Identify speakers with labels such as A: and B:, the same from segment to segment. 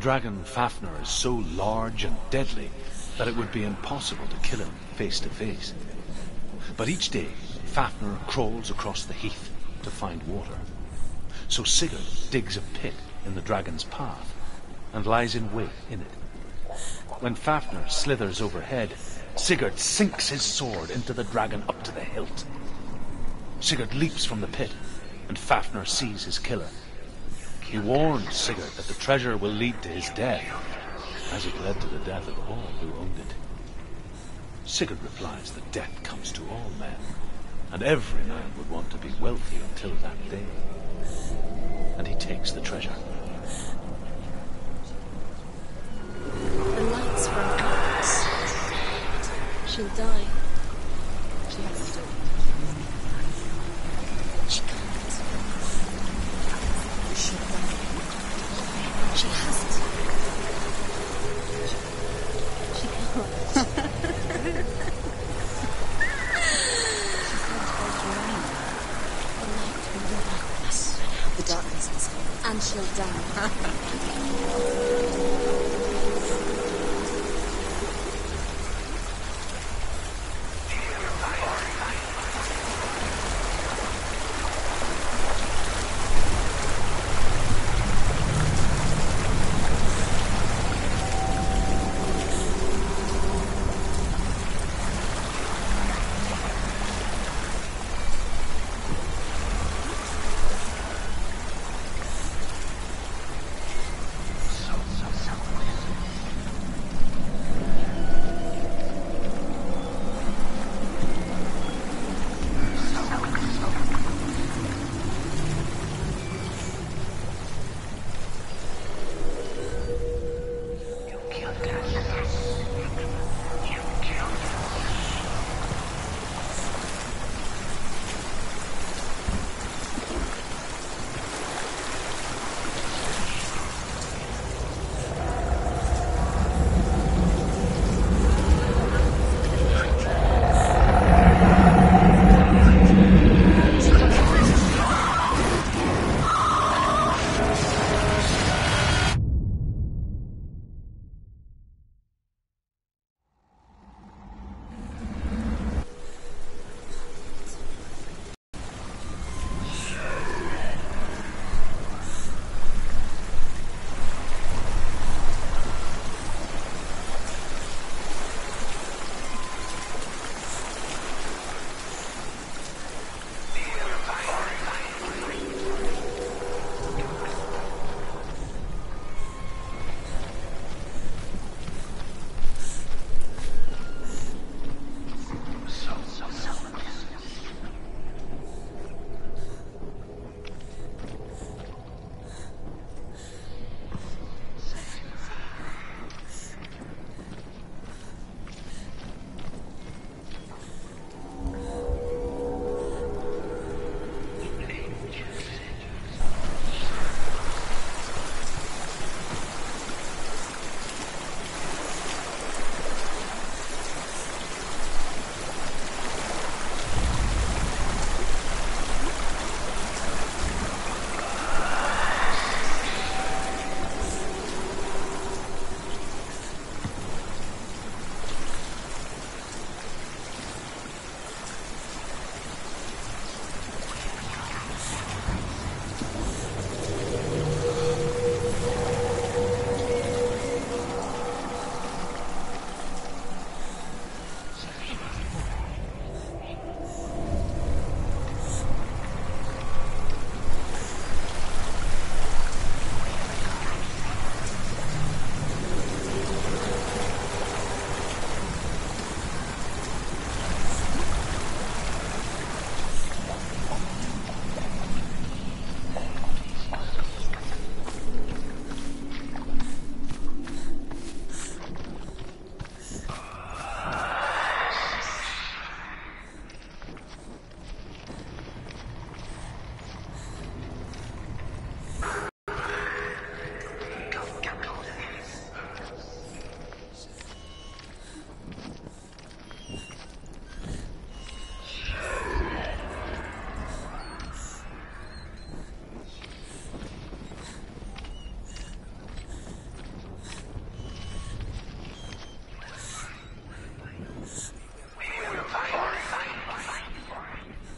A: dragon Fafnir is so large and deadly that it would be impossible to kill him face to face. But each day, Fafnir crawls across the heath to find water. So Sigurd digs a pit in the dragon's path and lies in wait in it. When Fafnir slithers overhead, Sigurd sinks his sword into the dragon up to the hilt. Sigurd leaps from the pit, and Fafnir sees his killer. He warns Sigurd that the treasure will lead to his death, as it led to the death of all who owned it. Sigurd replies that death comes to all men, and every man would want to be wealthy until that day. And he takes the treasure.
B: The lights from out. She'll die. She has to. She can't. She'll die. She has to. She can't. She's going to go to rain. The light will be darkness. The darkness is here. And she'll die.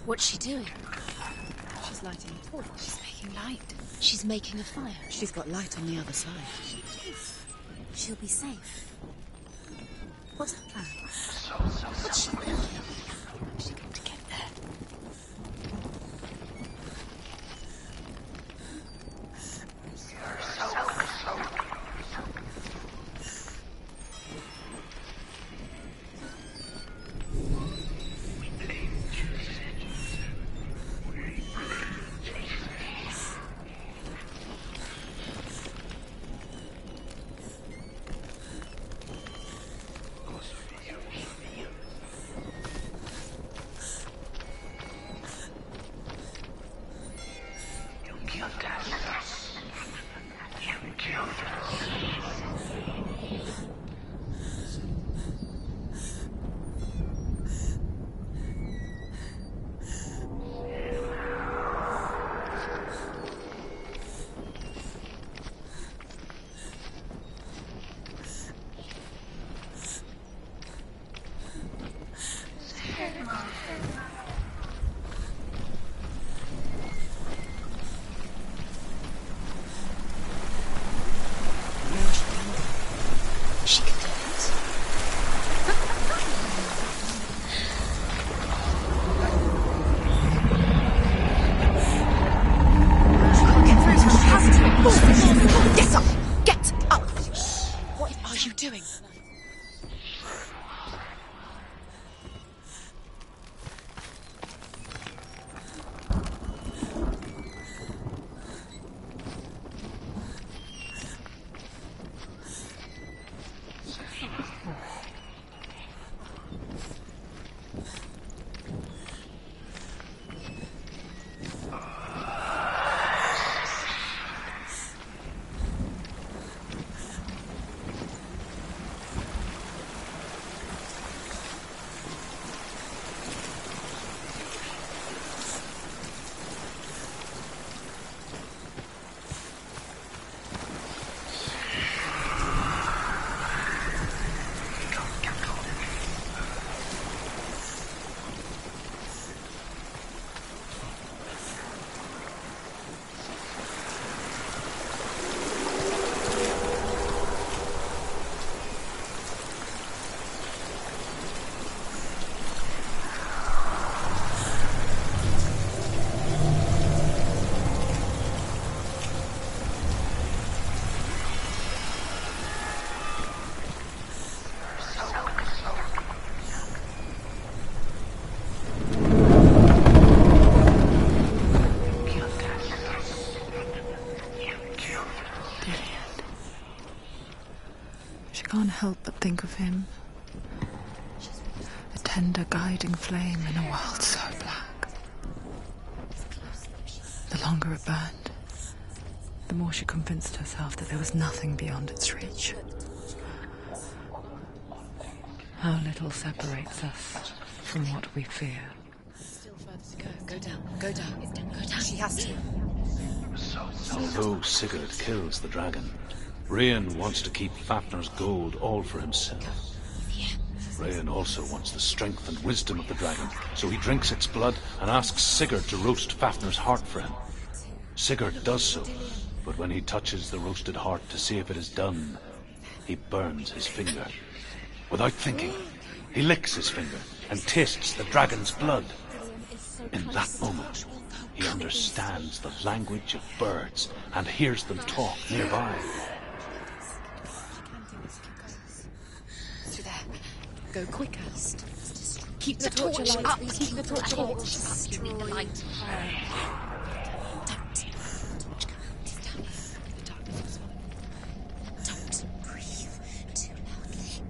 B: What's she doing?
C: She's lighting a torch.
B: She's making light. She's making a fire.
C: She's got light on the other side.
B: She'll be safe. What's her plan? What's she thinking? How's she going to get there?
C: Get up! Get up! What are you doing? Can't help but think of him. A tender guiding flame in a world so black. The longer it burned, the more she convinced herself that there was nothing beyond its reach. How little separates us from what we fear. Still further to go. Go down. Go down. Go down. She has to.
A: Although Sigurd kills the dragon, Rayan wants to keep Fafnir's gold all for himself. Rayan also wants the strength and wisdom of the dragon, so he drinks its blood and asks Sigurd to roast Fafnir's heart for him. Sigurd does so, but when he touches the roasted heart to see if it is done, he burns his finger. Without thinking, he licks his finger and tastes the dragon's blood. In that moment, he understands the language of birds and hears them talk nearby.
C: Go quicker. Keep the torch up. Keep the torch up.
B: You need the light. Don't breathe too loudly.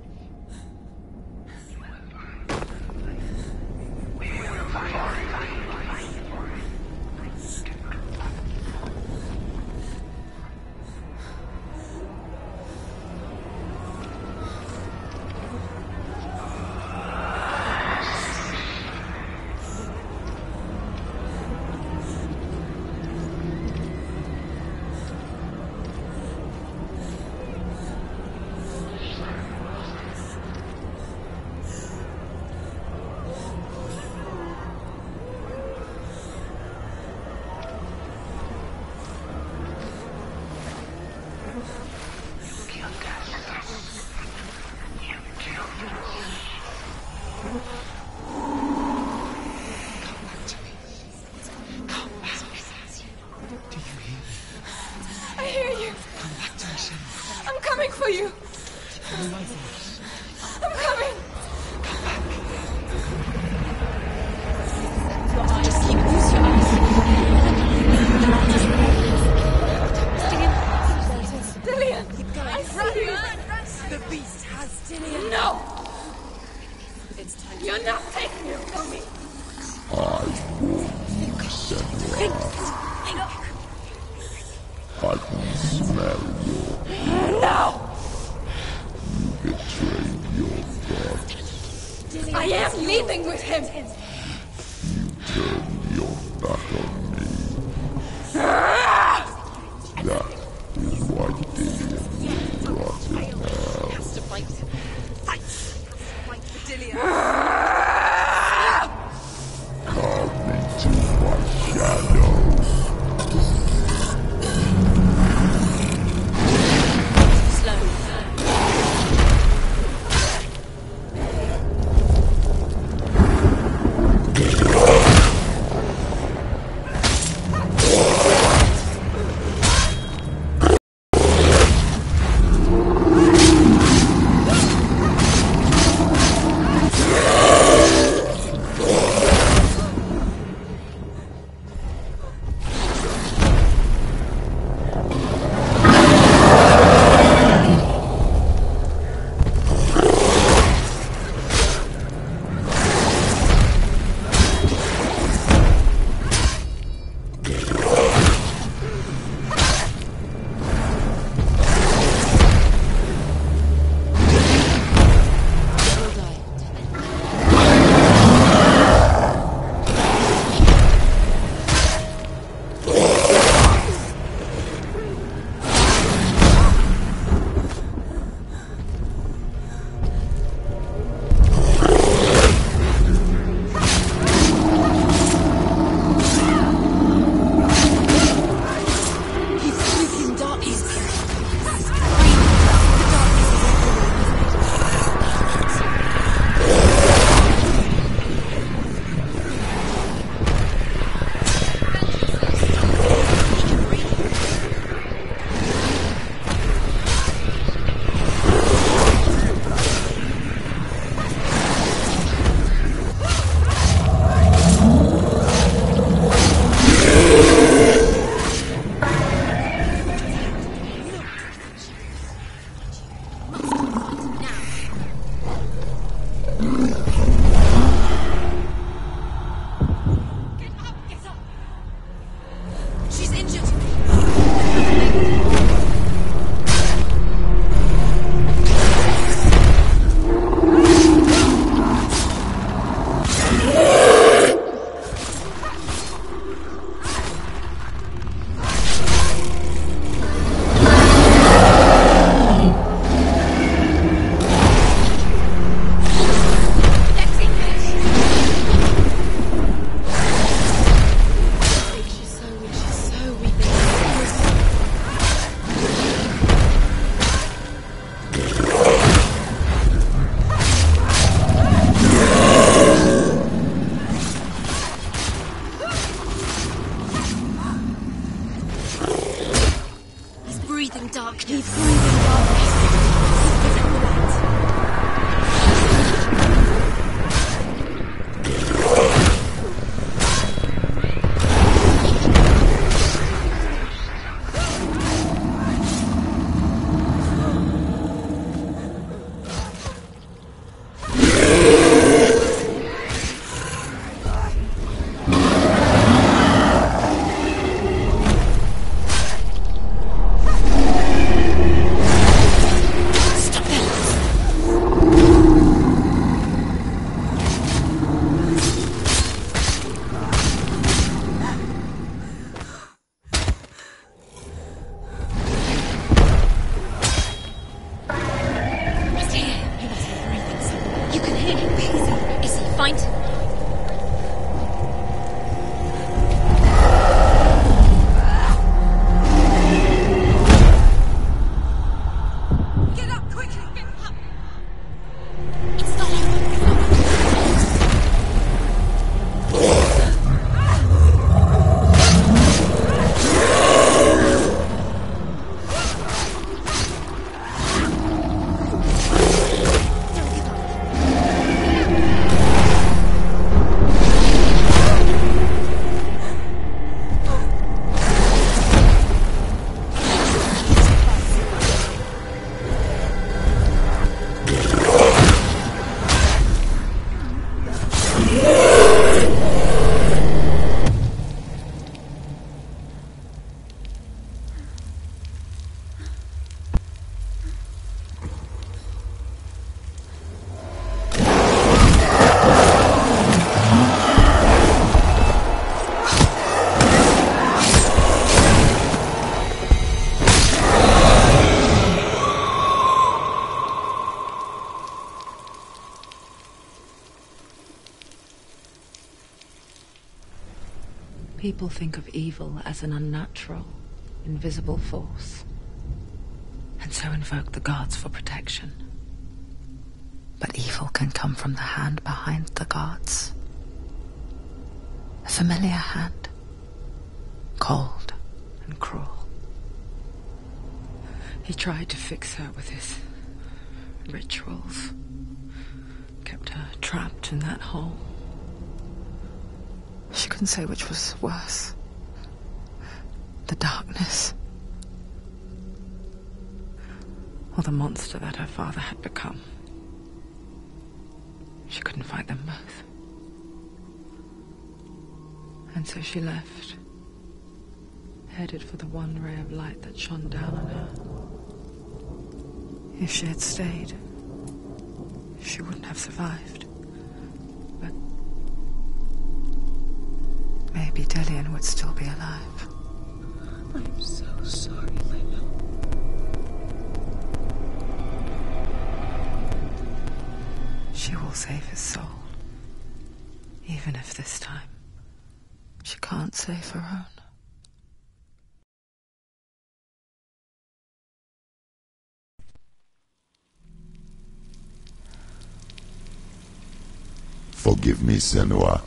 D: I can smell your blood. You betrayed your god.
B: I am leaving with him!
D: You turned your back on me. That is why Dillion will rot in hell. Carve me to my shadow.
C: People think of evil as an unnatural, invisible force, and so invoke the gods for protection. But evil can come from the hand behind the gods. A familiar hand, cold and cruel. He tried to fix her with his rituals, kept her trapped in that hole. She couldn't say which was worse. The darkness, or the monster that her father had become. She couldn't fight them both. And so she left, headed for the one ray of light that shone down on her. If she had stayed, she wouldn't have survived. But maybe Dillian would still be alive.
B: I'm so sorry, Lena.
C: She will save his soul, even if this time she can't save her own.
D: Forgive me, Senua.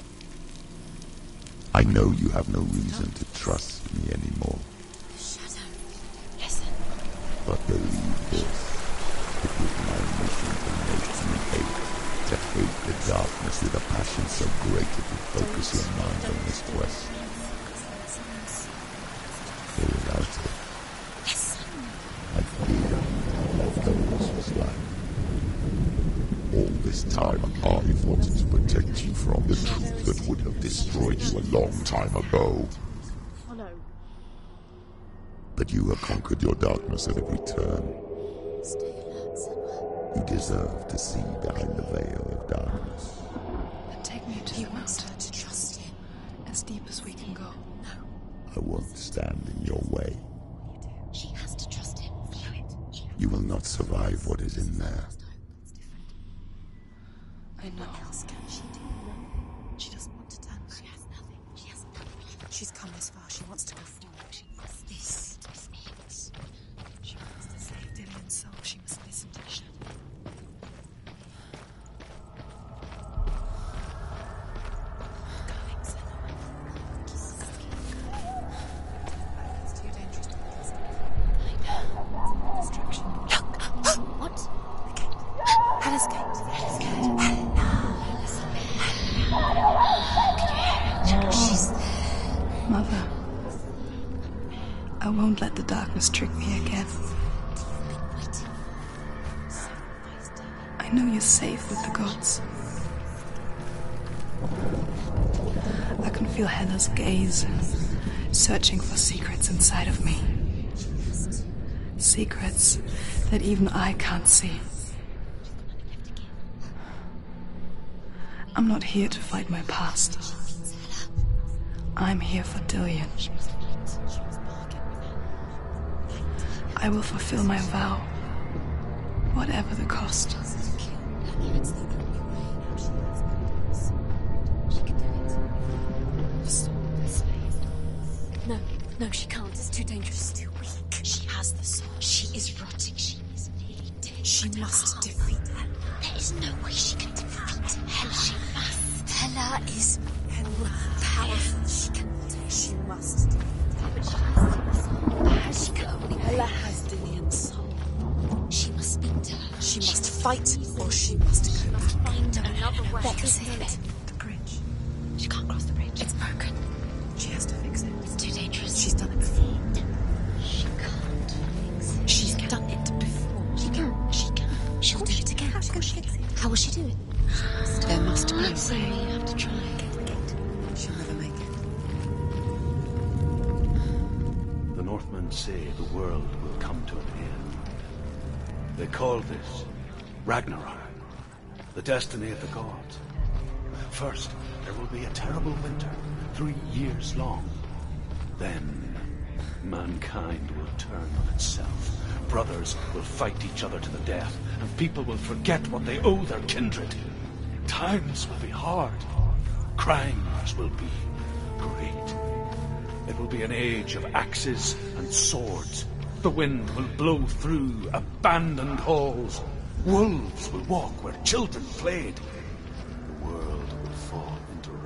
D: I know you have no reason to trust me anymore.
B: Shadow, listen.
D: But believe this. It was my mission to make you hate. To hate the darkness with a passion so great it would focus your mind on this quest. So without it, I fear that those was like. All this time, I wanted to protect you from the truth that would have destroyed you a long time ago.
B: Follow.
D: But you have conquered your darkness at every turn.
B: Stay alert, Senua.
D: You deserve to see behind the veil of darkness.
C: And take me to
B: He
C: the
B: wants
C: mountain,
B: her to trust him.
C: as deep as we can go.
D: I won't stand in your way.
B: She has to trust him. Follow it.
D: You will not survive what is in there.
C: I know.
B: What else can she do? She doesn't want to turn back. She has nothing. She has nothing. She's come this far. She wants to go forward. She must. This is it. She wants to save Dillian's soul. She must listen to the shadow. Going, Senua. It's too dangerous to listen. I know. Distraction. What? The gate. Hella's gate. Hella's gate. She's there.
C: Mother, I won't let the darkness trick me again. I know you're safe with the gods. I can feel Hella's gaze, searching for secrets inside of me. Secrets that even I can't see. I'm not here to fight my past. I'm here for Dillian. I will fulfill my vow, whatever the cost.
B: No, she can't. It's too dangerous. Too weak. She has the sword. She is rotting. She is nearly dead. She must defeat her. There is no way she can defeat Hella. She must. Hella is powerful. She can. She must defeat her. But she has. She can only. Hella has Dillian's soul. She must speak to her. She must fight, or she must go back. Find another way. That is it.
C: The bridge.
B: She can't cross the bridge. It's broken.
C: She has to fix it.
B: It's too dangerous.
C: She's done it before.
B: She can't fix it. She's done it before. She can. She can. She'll do it again. How can she fix it? How will she do it?
C: There must be a
B: So
C: way.
B: you have to try.
C: She'll never make it.
A: The Northmen say the world will come to an end. They call this Ragnarok, the destiny of the gods. First, there will be a terrible winter, 3 years long. Then, mankind will turn on itself. Brothers will fight each other to the death, and people will forget what they owe their kindred. Times will be hard. Crimes will be great. will be an age of axes and swords. The wind will blow through abandoned halls. Wolves will walk where children played. The world will fall into ruin.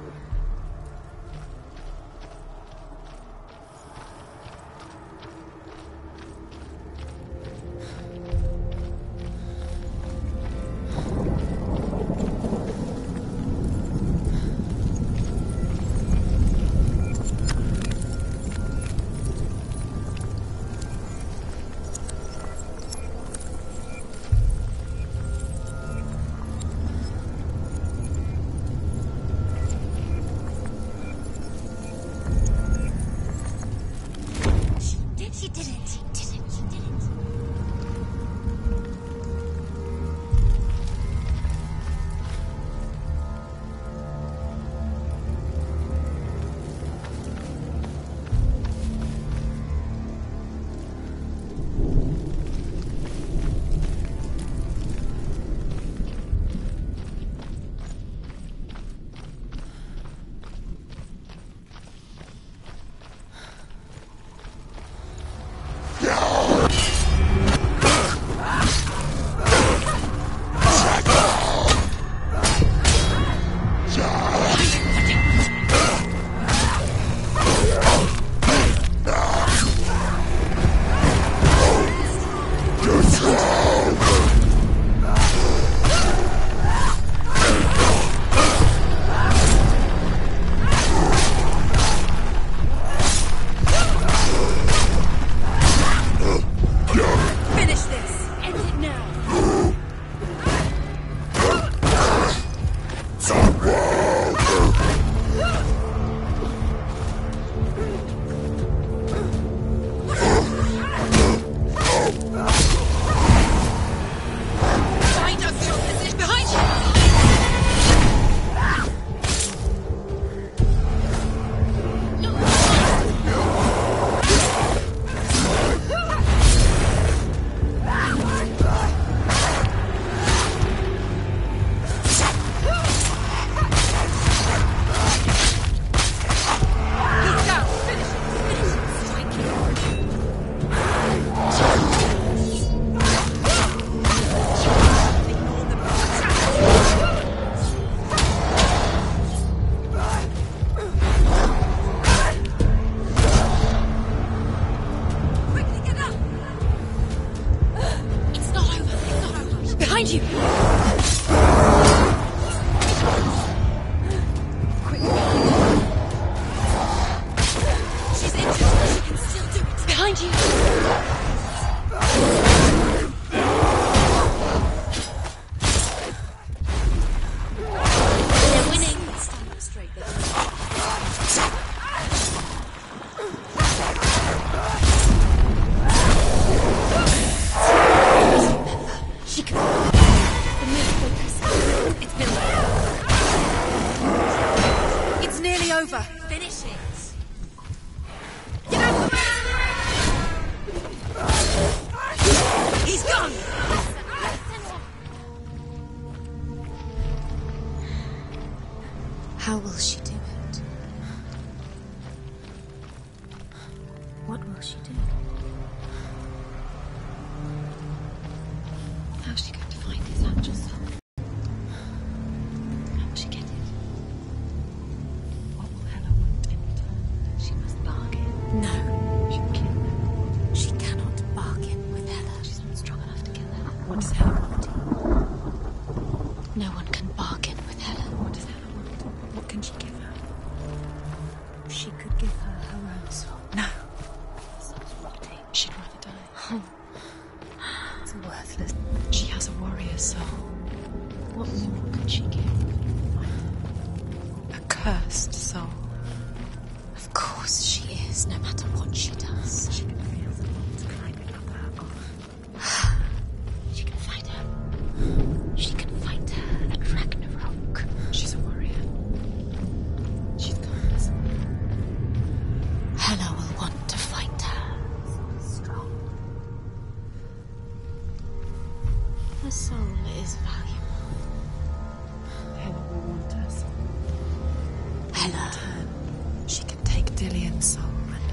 B: How will she do it? What will she do? How's she going to find his actual self? How will she get it? What will Hella want in return? She must bargain. No. She'll kill her. She cannot bargain with Hella. She's not strong enough to kill her. What does Hella want? No one can bargain with Hella. What does Hella want? What can she give her? She could give her her own soul. No. The soul's rotting. She'd rather die. It's worthless. She has a warrior's soul. What more could she give? A cursed soul. Of course she is, no matter what she does. She can feel the bolt climbing up her arm. She can fight her. She can fight her at Ragnarok. She's a warrior. She's godless. Hela will want to fight her. Strong. Her soul is valuable. Hela will want her soul. Hela. She can take Dillion's soul and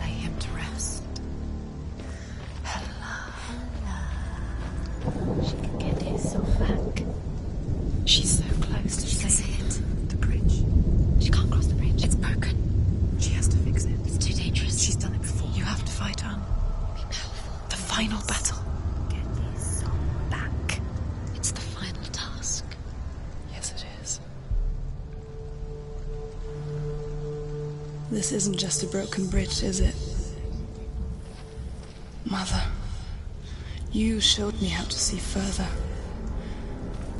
C: final battle.
B: Get his soul back. It's the final task.
C: Yes, it is.
E: This isn't just a broken bridge, is it? Mother, you showed me how to see further.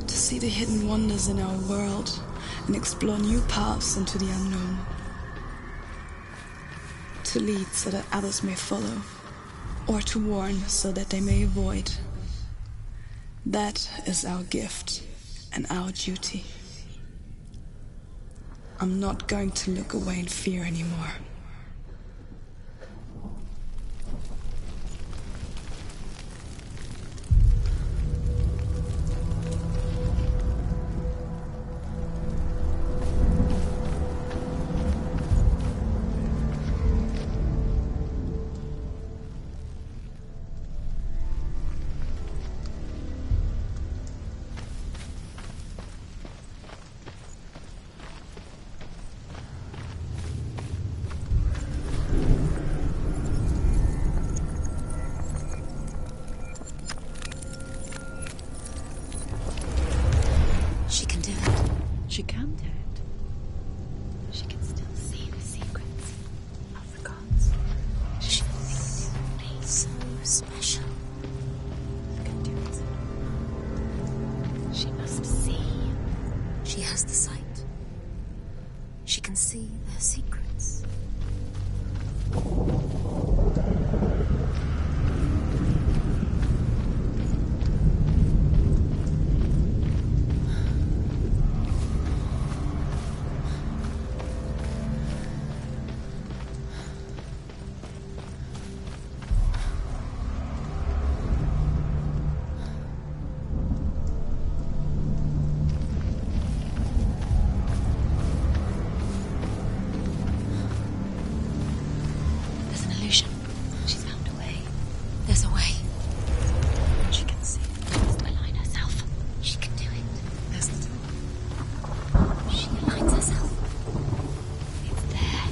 E: To see the hidden wonders in our world and explore new paths into the unknown. To lead so that others may follow, or to warn so that they may avoid. That is our gift and our duty. I'm not going to look away in fear anymore.
C: She can do it.
B: She can still see the secrets of the gods. She thinks it be so special. She can do it. She must see. She has the sight. She can see their secrets. She's found a way. There's a way. She can see. She must align herself. She can do it.
C: There's the
B: She aligns herself. It's there.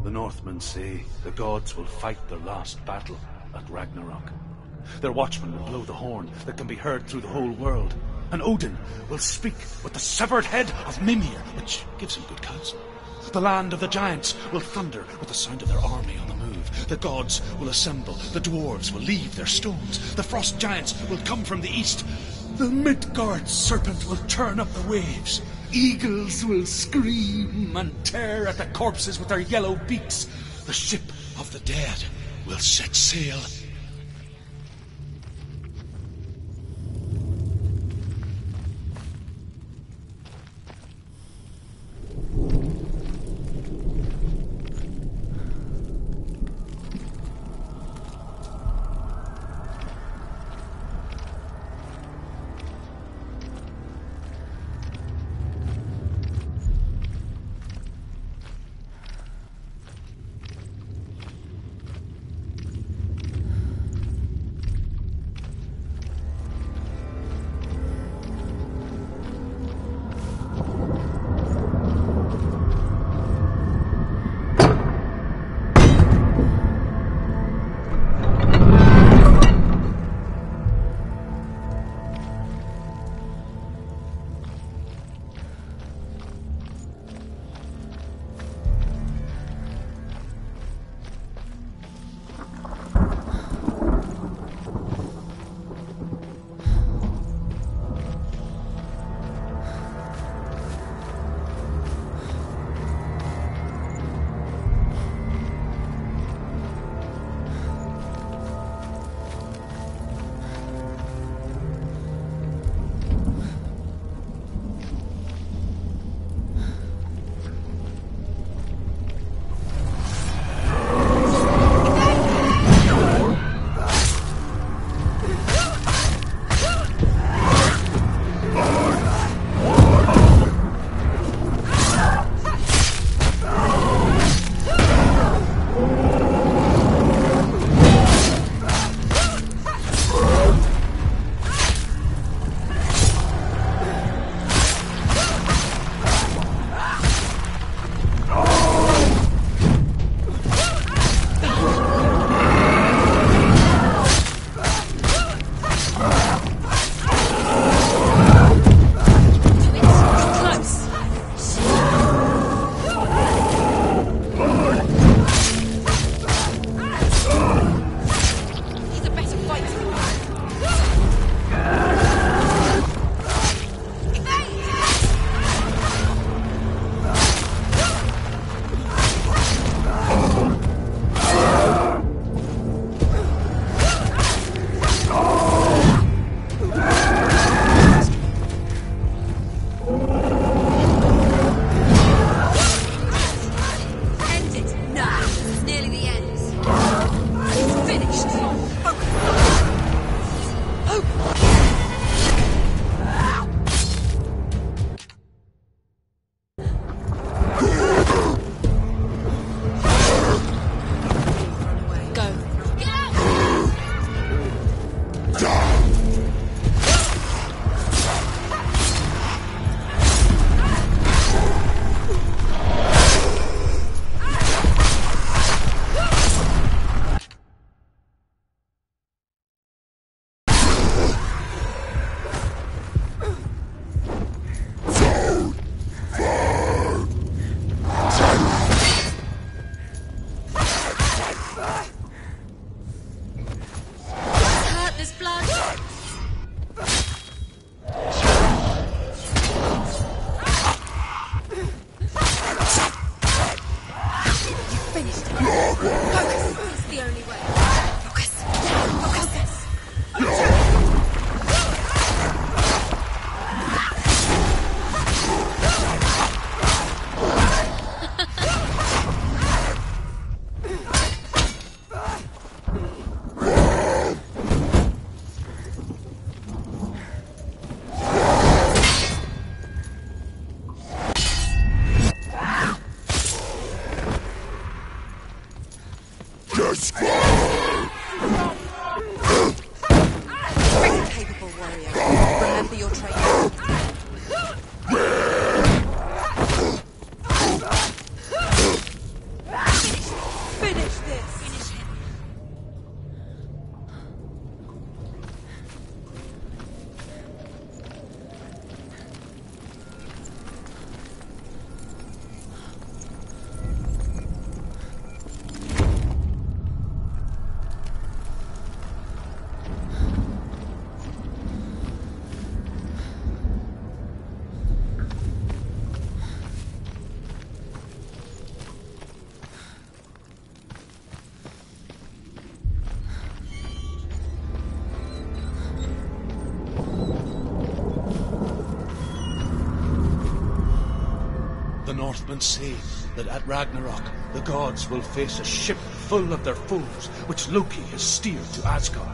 A: The Northmen say the gods will fight their last battle at Ragnarok. Their watchmen will blow the horn that can be heard through the whole world, and Odin will speak with the severed head of Mimir, which gives him good counsel. The land of the giants will thunder with the sound of their army on the move. The gods will assemble, the dwarves will leave their stones, the frost giants will come from the east, the Midgard serpent will turn up the waves. Eagles will scream and tear at the corpses with their yellow beaks. The ship of the dead will set sail.
B: Hurt, there's blood. You finished it. Focus. It's the only way. Focus. Focus. Capable warrior. Remember your training. Finish this. Finish him.
A: The Northmen say that at Ragnarok the gods will face a ship full of their foes, which Loki has steered to Asgard.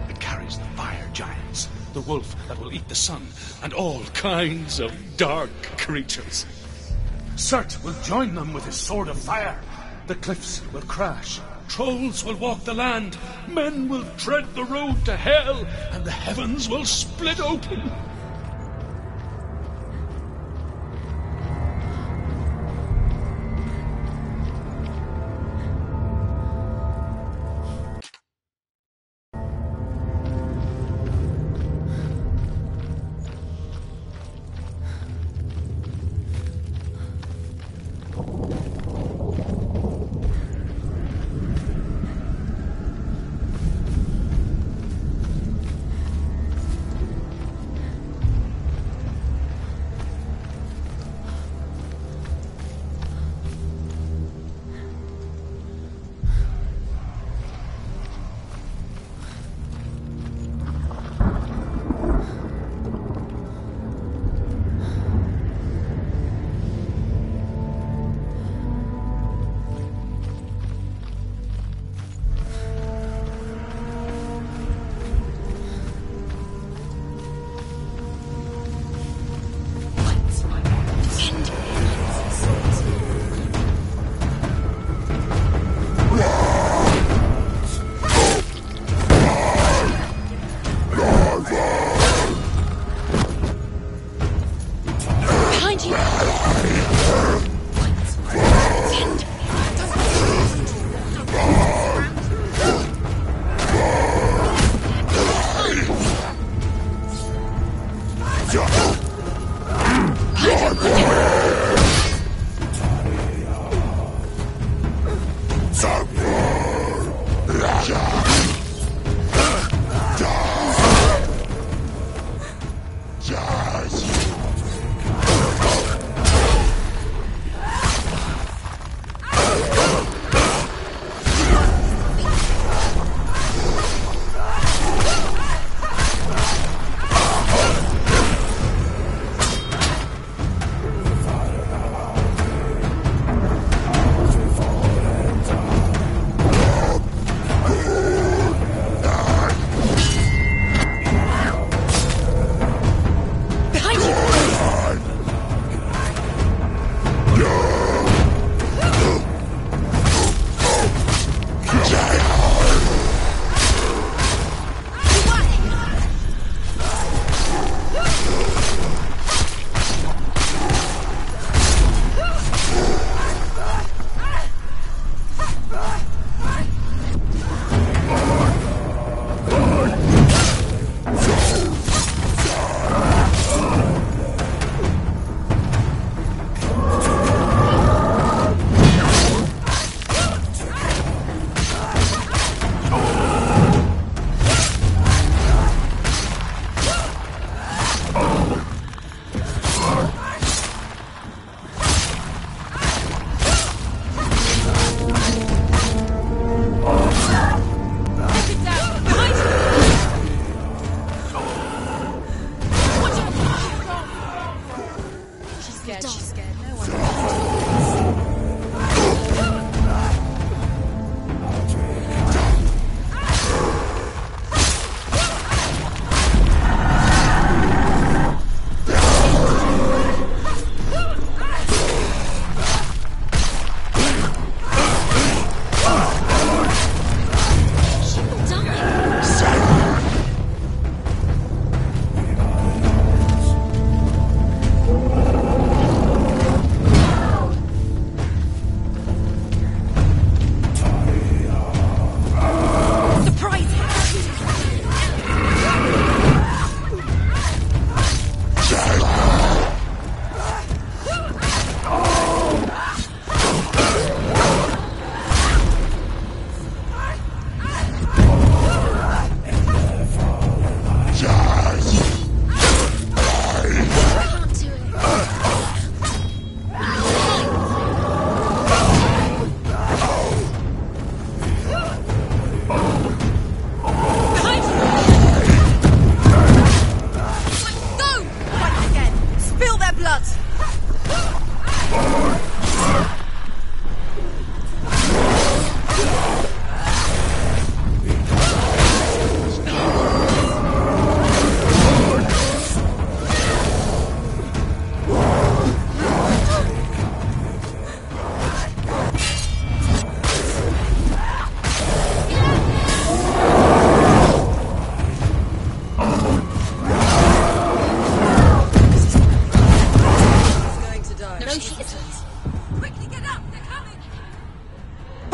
A: It carries the fire giants, the wolf that will eat the sun, and all kinds of dark creatures. Surt will join them with his sword of fire. The cliffs will crash, trolls will walk the land, men will tread the road to hell, and the heavens will split open.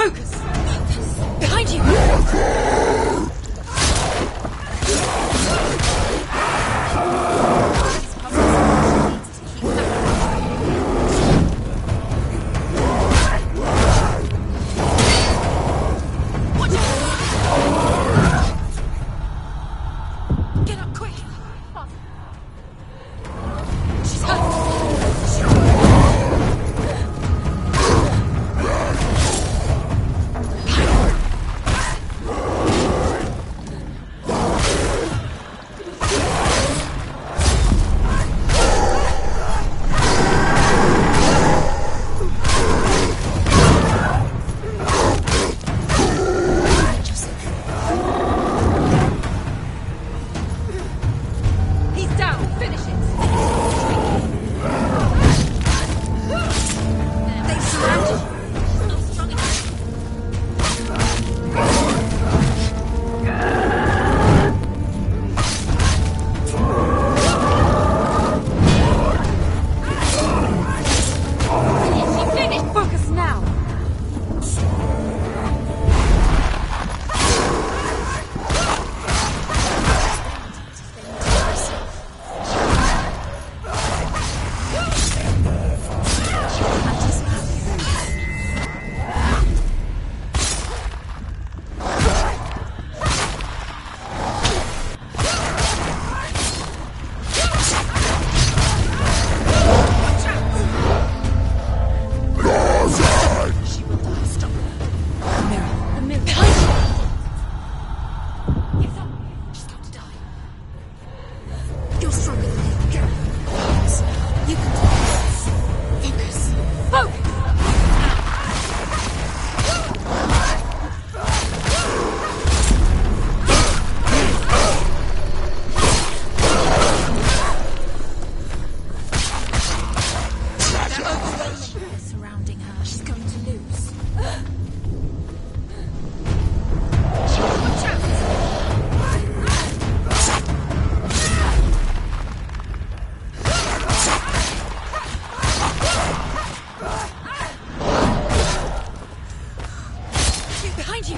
B: Focus! Behind you! Get up quick! She's hurt! He's down! Finish it! They surrounded you! She's not strong enough. She finished! Focus now! You're stronger than me. Go. You can do this. Focus. Focus! They're overwhelming. They're surrounding her. She's going to lose. Watch out! Behind you!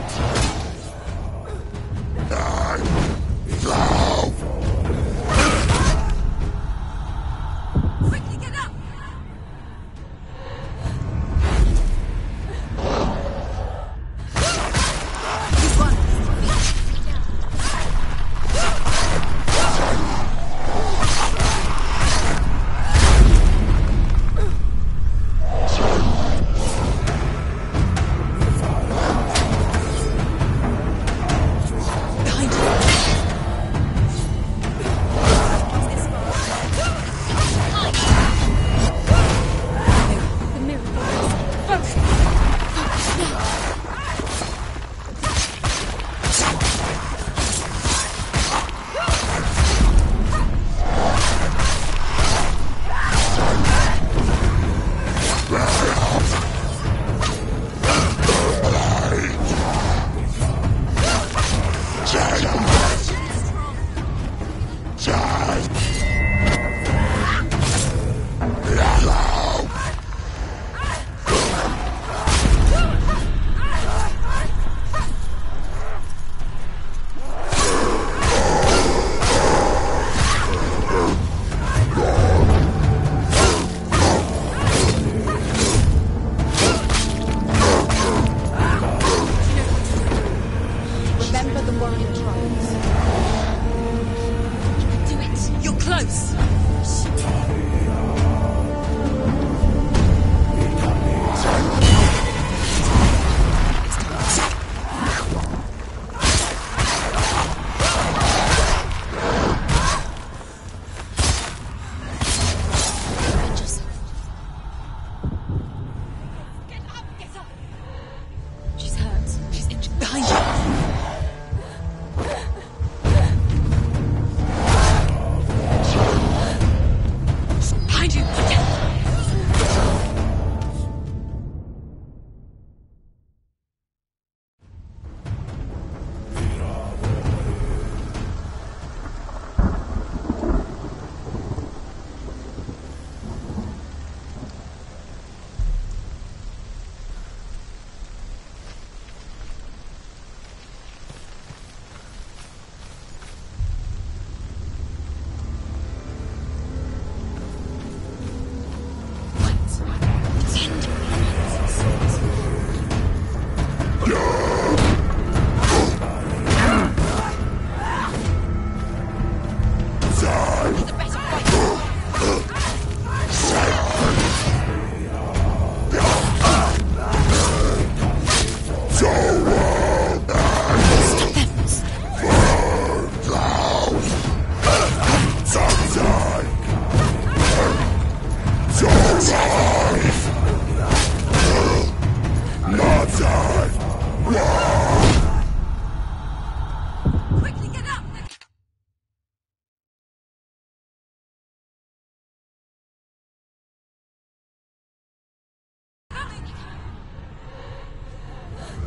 B: Quickly get up! You won!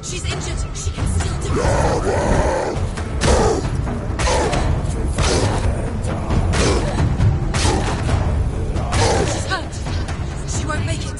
B: She's injured. She can still do it. She's hurt. She won't make it.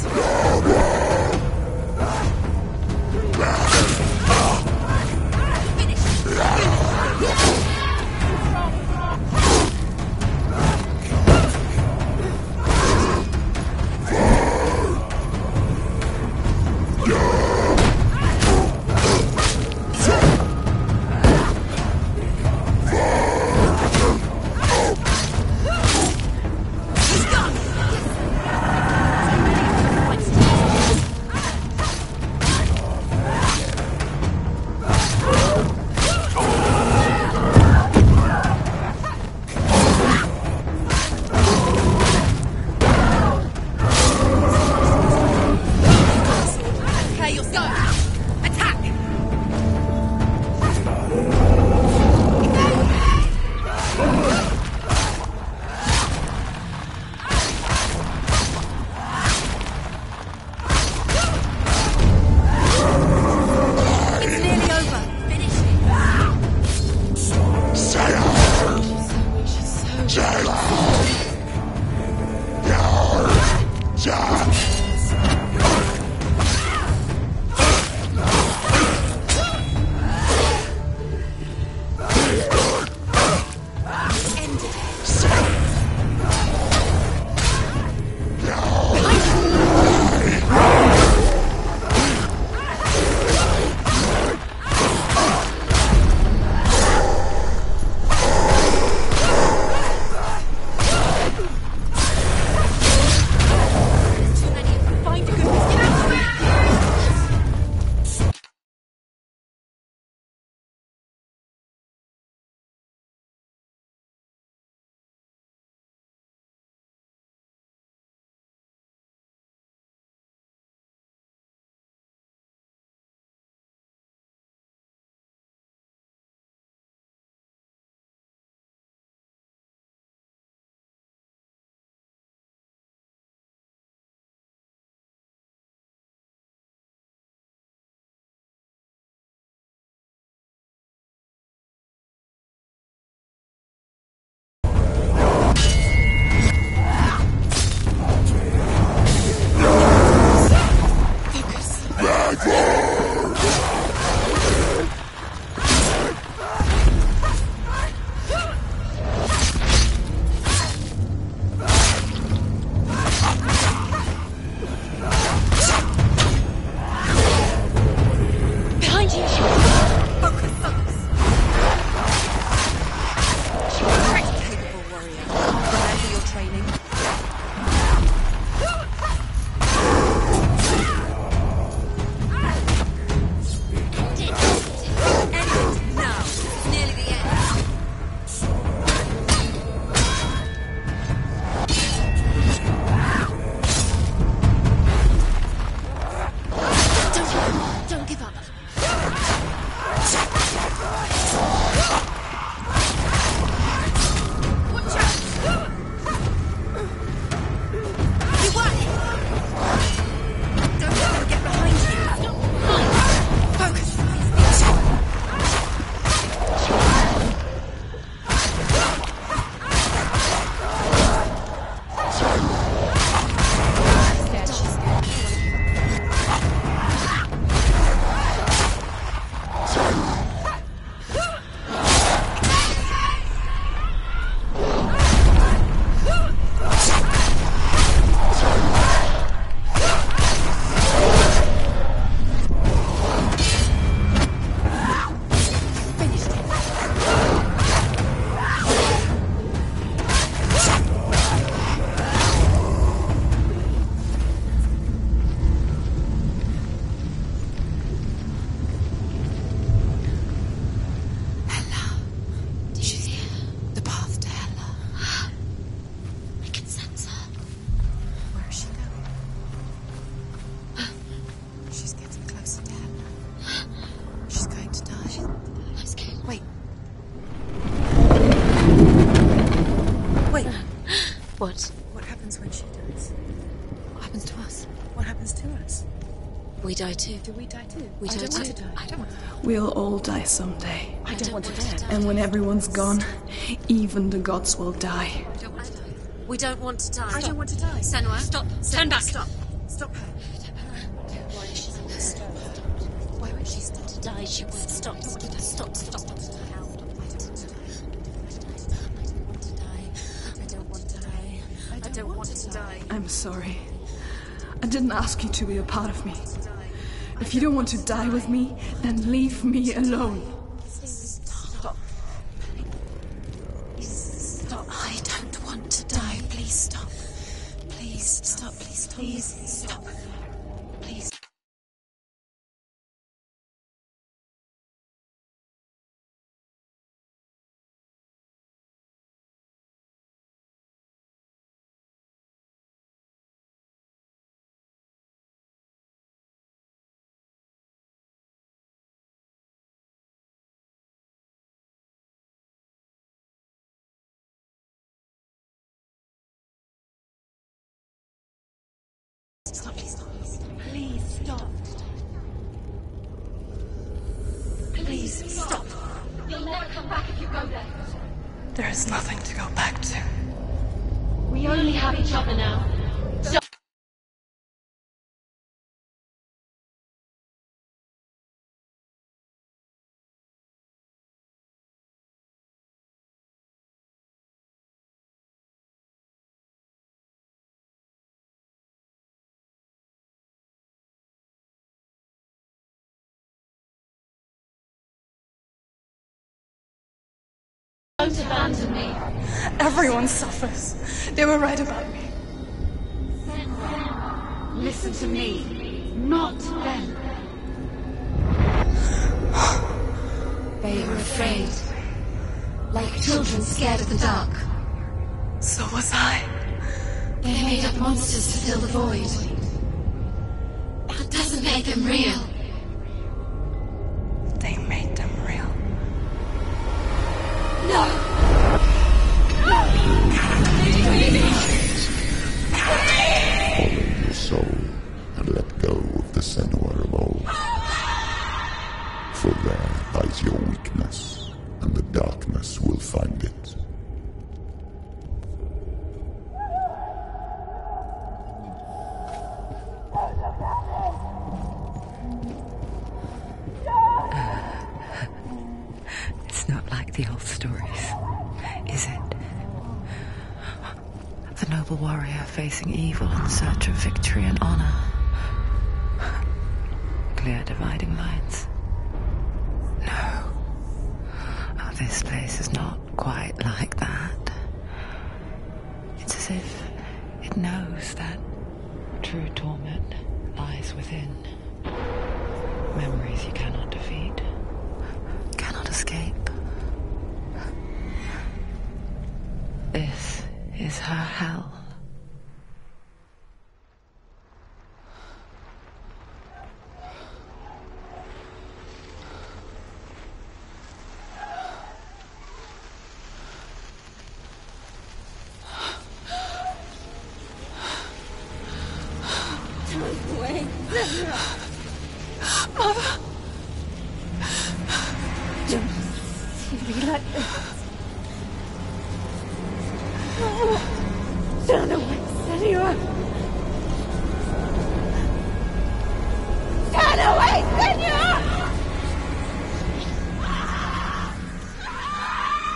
B: die too.
E: Do we die too?
B: We die too.
E: I don't want to die. We'll all die someday.
B: I don't want to die.
E: And when everyone's gone, even the gods will die.
B: We don't want to die.
E: I don't want to die.
B: Senua, stop. Turn back.
E: Stop. Stop her.
B: Why would she stop to die? She will stop. Stop. I don't want to die.
E: I'm sorry. I didn't ask you to be a part of me. If you don't want to die with me, then leave me alone.
B: Stop. Stop. I don't want to die. Please stop. Please stop. Please stop. Please. Stop, please stop. Please stop. Please stop. You'll never come back if you go there.
E: There is nothing to go back to.
B: We only have each other now. Don't abandon me.
E: Everyone suffers. They were right about me.
B: Listen to me, not them. They were afraid, like children scared of the dark.
E: So was I.
B: They made up monsters to fill the void. That doesn't make them real.
E: They made them real.
B: No!
D: Follow your soul and let go of the Senua of old. For there lies your weakness, and the darkness will find it.
C: It's not like the old stories, is it? The noble warrior facing evil in search of victory and honor. Clear dividing lines. No. Oh, this place is not quite like that. It's as if it knows that true torment lies within. Memories you cannot defeat, cannot escape. This is her hell.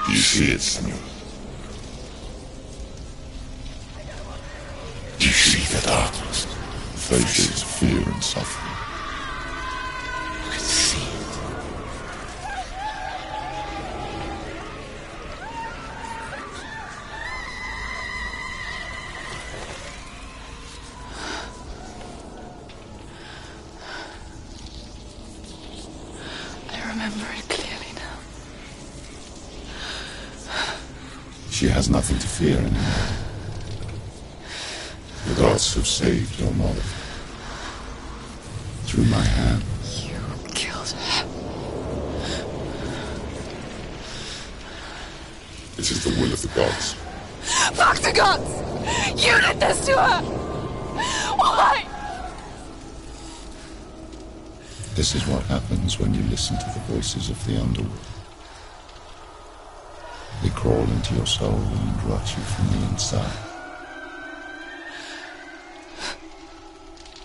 D: You see it, Senua? You see the darkness, faces of fear and suffering. I see it.
E: I remember it clearly now.
D: She has nothing to fear anymore. The gods have saved your mother. Through my hand.
E: You killed her.
D: This is the will of the gods.
E: Fuck the gods! You did this to her! Why?
D: This is what happens when you listen to the voices of the underworld. They crawl into your soul and rot you from the inside.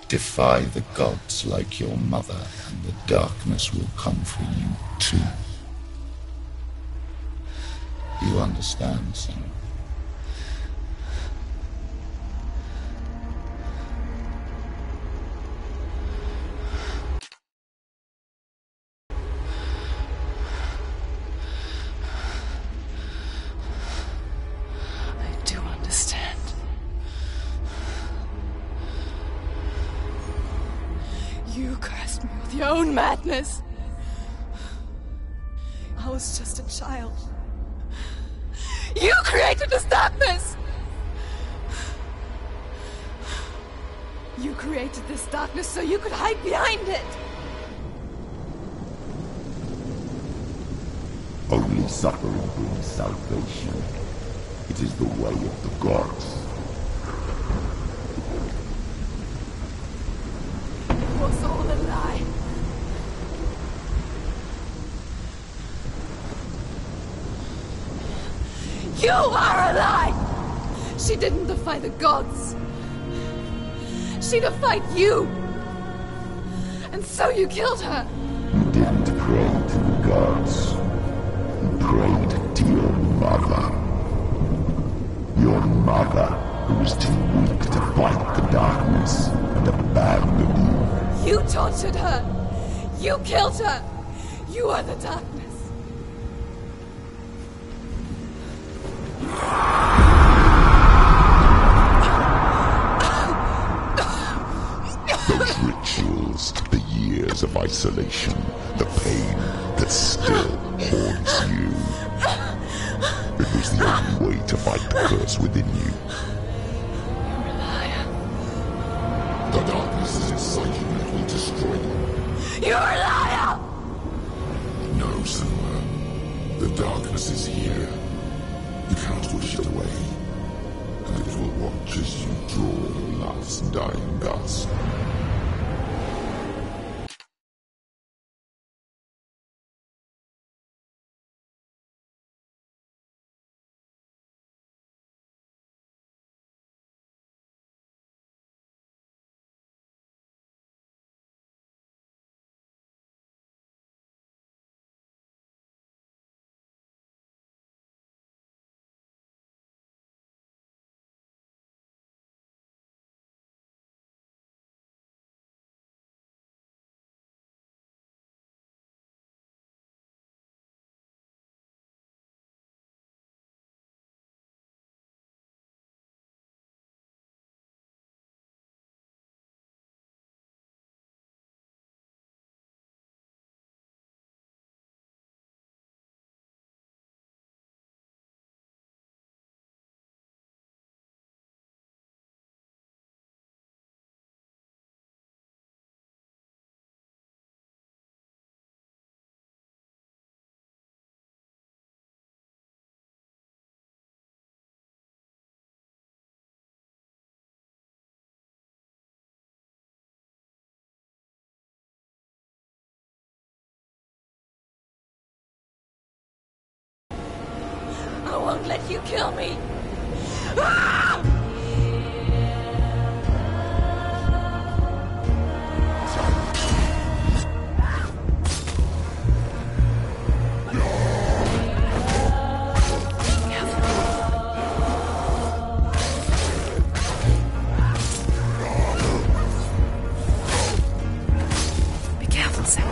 D: Defy the gods like your mother, and the darkness will come for you too. You understand, son?
E: I do understand. You cursed me with your own madness. I was just a child. You created this darkness! You created this darkness so you could hide behind it!
D: Only suffering brings salvation. It is the way of the gods.
E: It was all a lie. You are a lie! She didn't defy the gods. She defied you! And so you killed her!
D: You didn't pray to the gods. You prayed to your mother. Your mother, who was too weak to fight the darkness and abandoned you.
E: You tortured her! You killed her! You are the darkness!
D: Those rituals, the years of isolation, the pain that still haunts you. It was the only way to fight the curse within you.
E: You're a liar.
D: The darkness is inside you and it will destroy you.
E: You're a liar!
D: No, Senua. The darkness is here. You cannot wish it away. And it will watch as you draw your last dying gasp.
E: I won't let you kill me! Ah!
C: Be careful, Sam.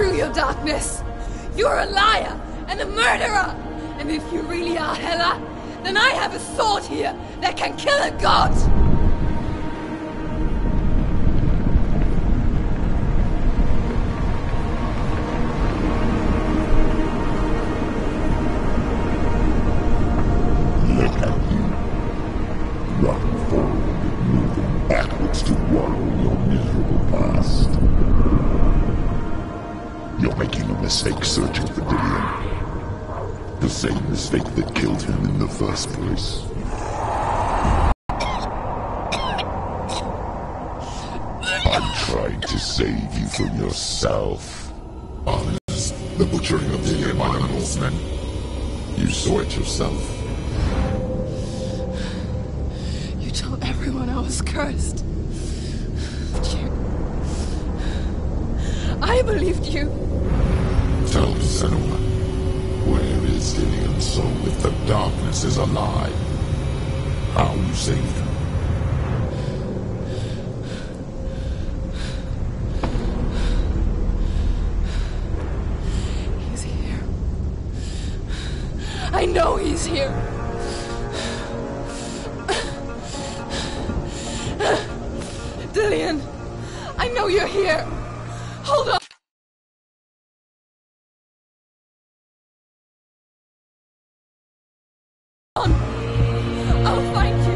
B: true, your darkness. You're a liar and a murderer. And if you really are Hela, then I have a sword here that can kill a god.
D: Look at you. Running forward, moving backwards to wallow in your miserable past. You're making a mistake searching for Dillion. The same mistake that killed him in the first place. I'm trying to save you from yourself. Honest, the butchering of Dillion by the Northmen. You saw it yourself.
E: You told everyone I was cursed. But you... I believed you.
D: Tell me, Senua, where is Dillion's soul if the darkness is alive? How you saved her?
E: He's here. I know he's here. Dillion, I know you're here. Hold on. I'll find you.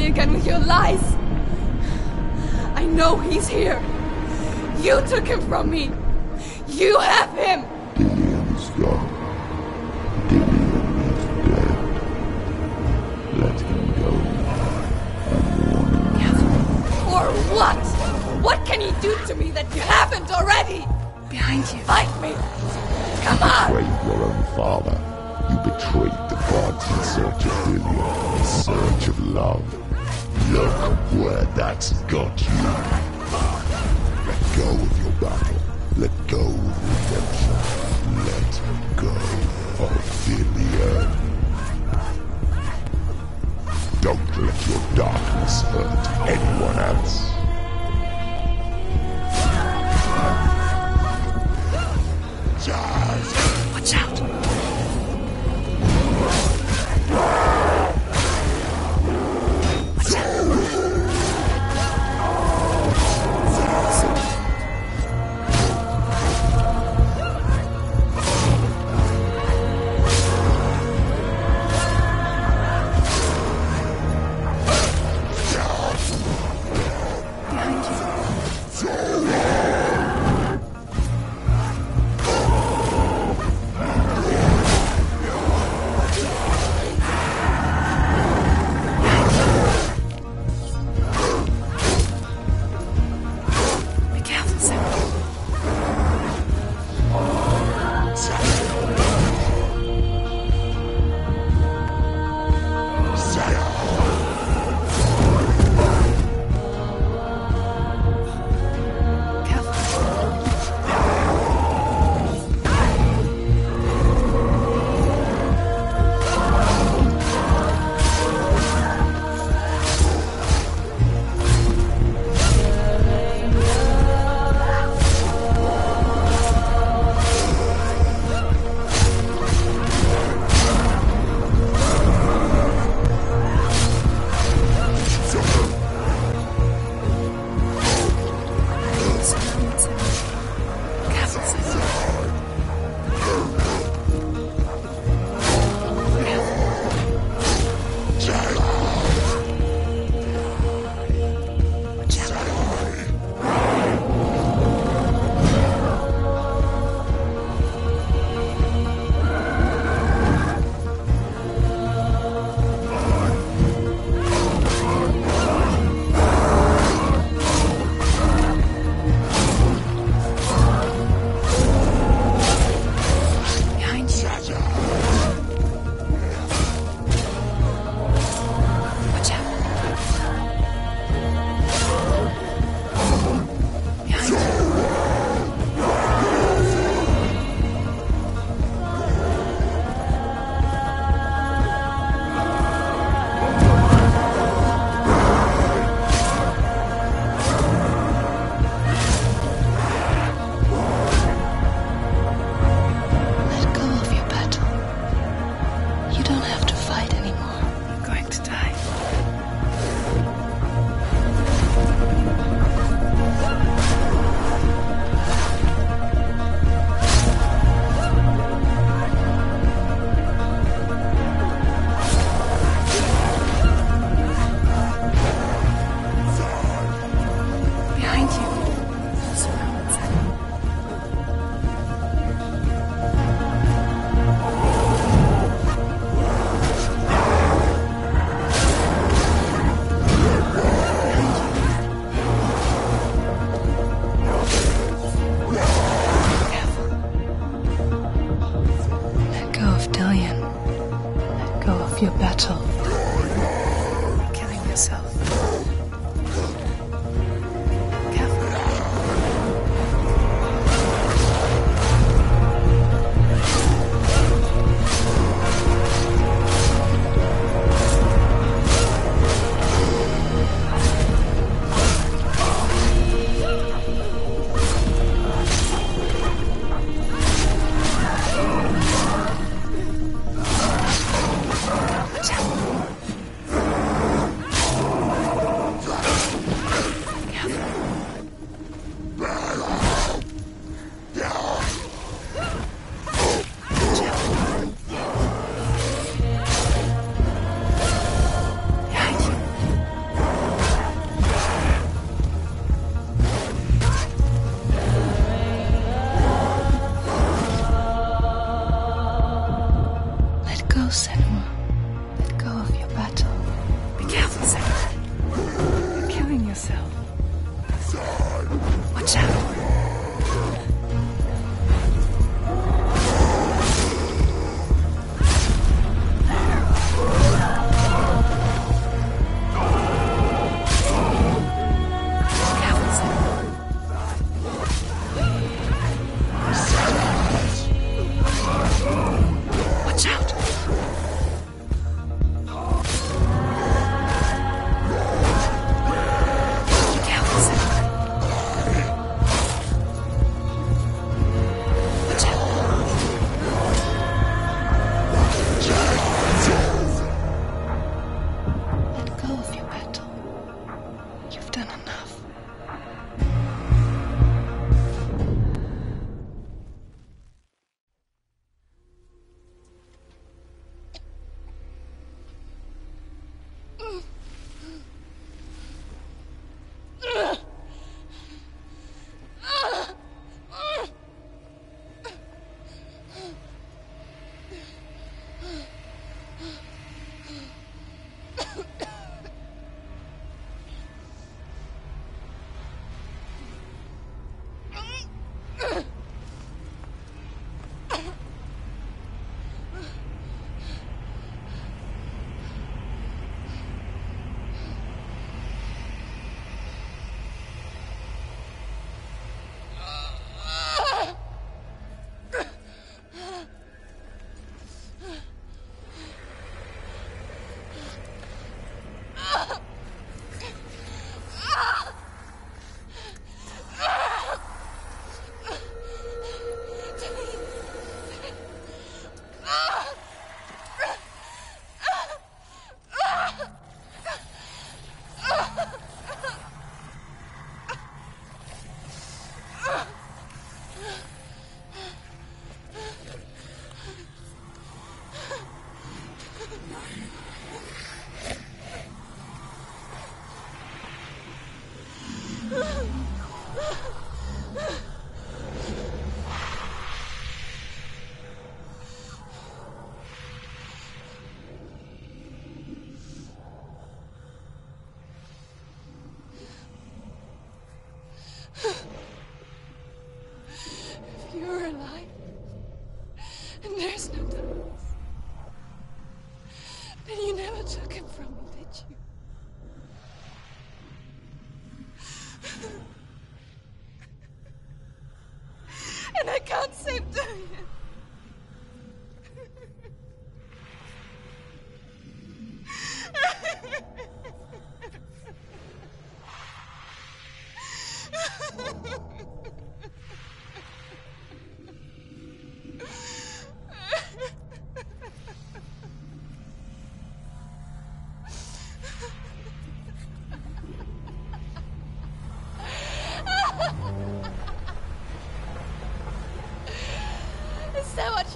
E: again with your lies. I know he's here. You took him from me. You have him.
D: Dillian is gone. Dillian is dead. Let him go. I'm warning you.
E: Or what? What can he do to me that you haven't already?
C: Behind you.
E: Fight me. Come on.
D: You betrayed your own father. You betrayed the gods in search of Dillian, in search of love. Look where that's got you. Let go of your battle. Let go of redemption. Let go of Dillian. Don't let your darkness hurt anyone else.
C: Watch out!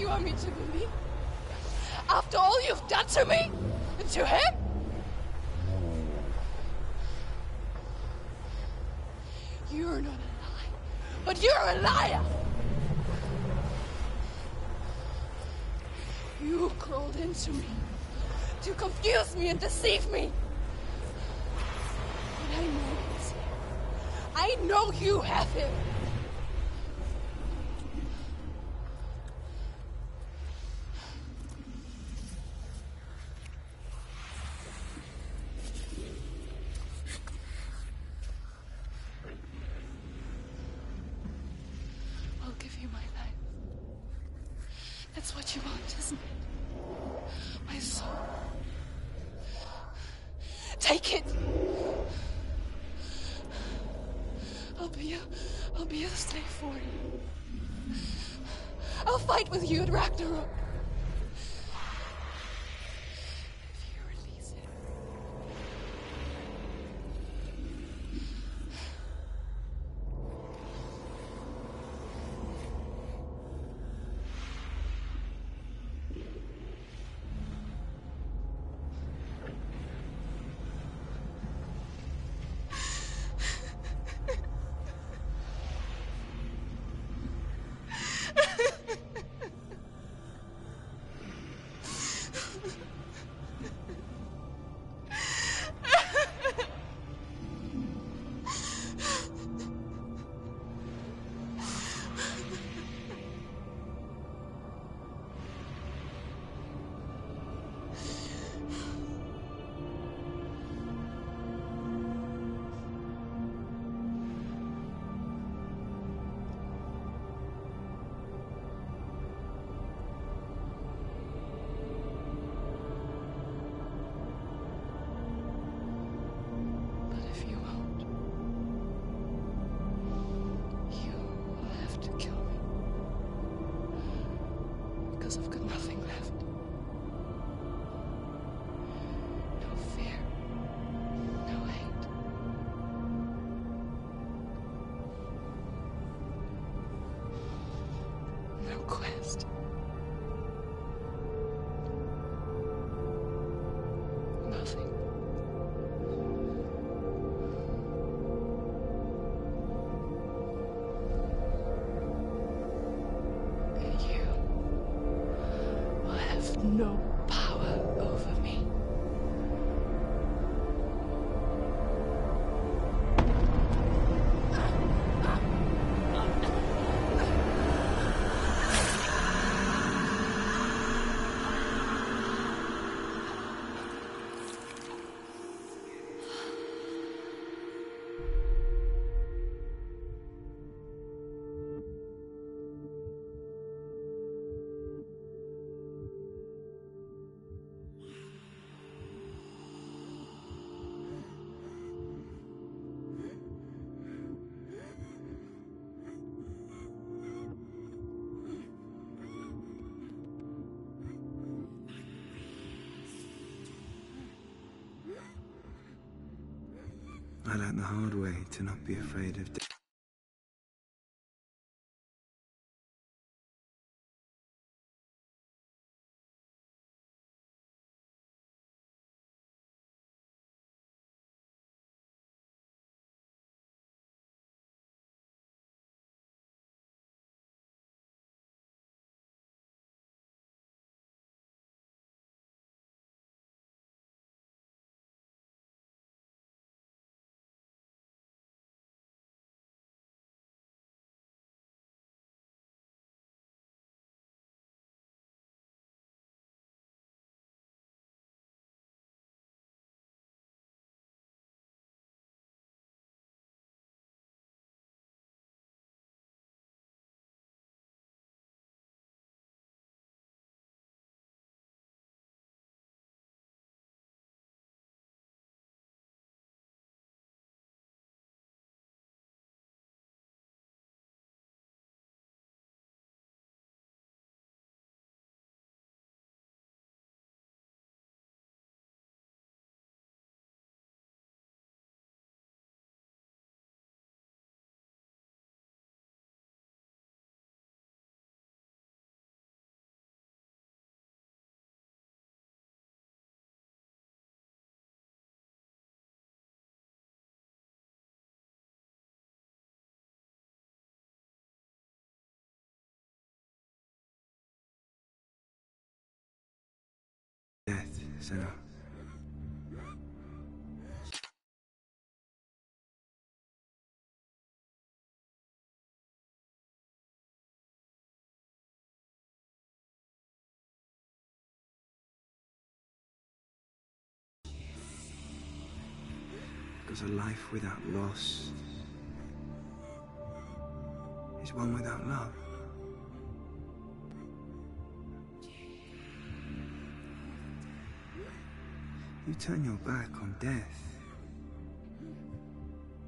E: you want me to believe? After all you've done to me? And to him? You're not a lie, but you're a liar! You crawled into me to confuse me and deceive me. But I know he's here. I know you have him. I'll give you my life. That's what you want, isn't it? My soul. Take it. I'll be a slave for you. I'll fight with you at Ragnarok. If you release it. I've got nothing left. No fear. No hate. No quest. Nothing. And you will have no power over me.
F: I learned the hard way to not be afraid of death. out. Because a life without loss is one without love. You turn your back on death,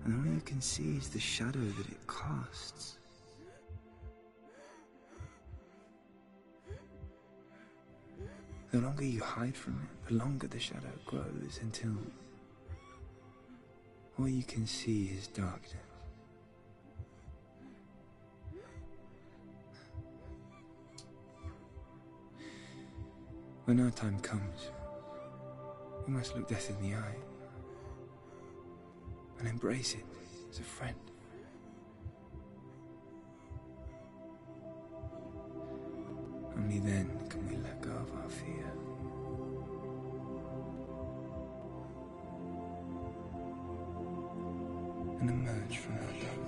F: and all you can see is the shadow that it casts. The longer you hide from it, the longer the shadow grows until all you can see is darkness. When our time comes, we must look death in the eye and embrace it as a friend. Only then can we let go of our fear. And emerge from our darkness.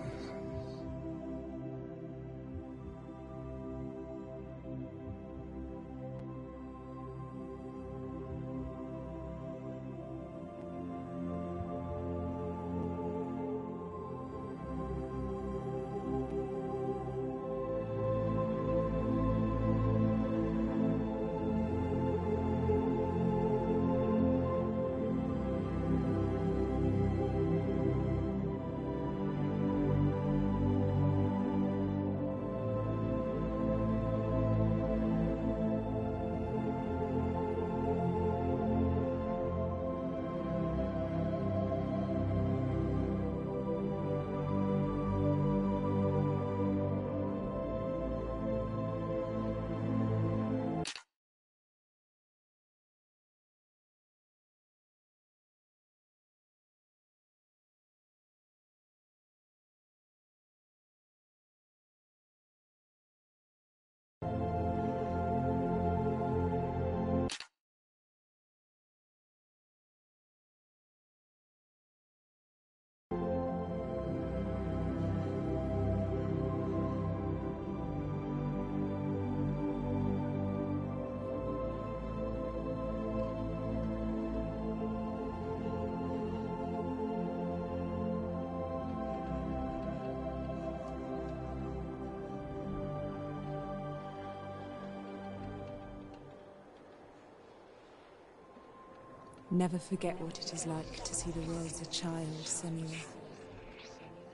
G: Never forget what it is like to see the world as a child, Samuel.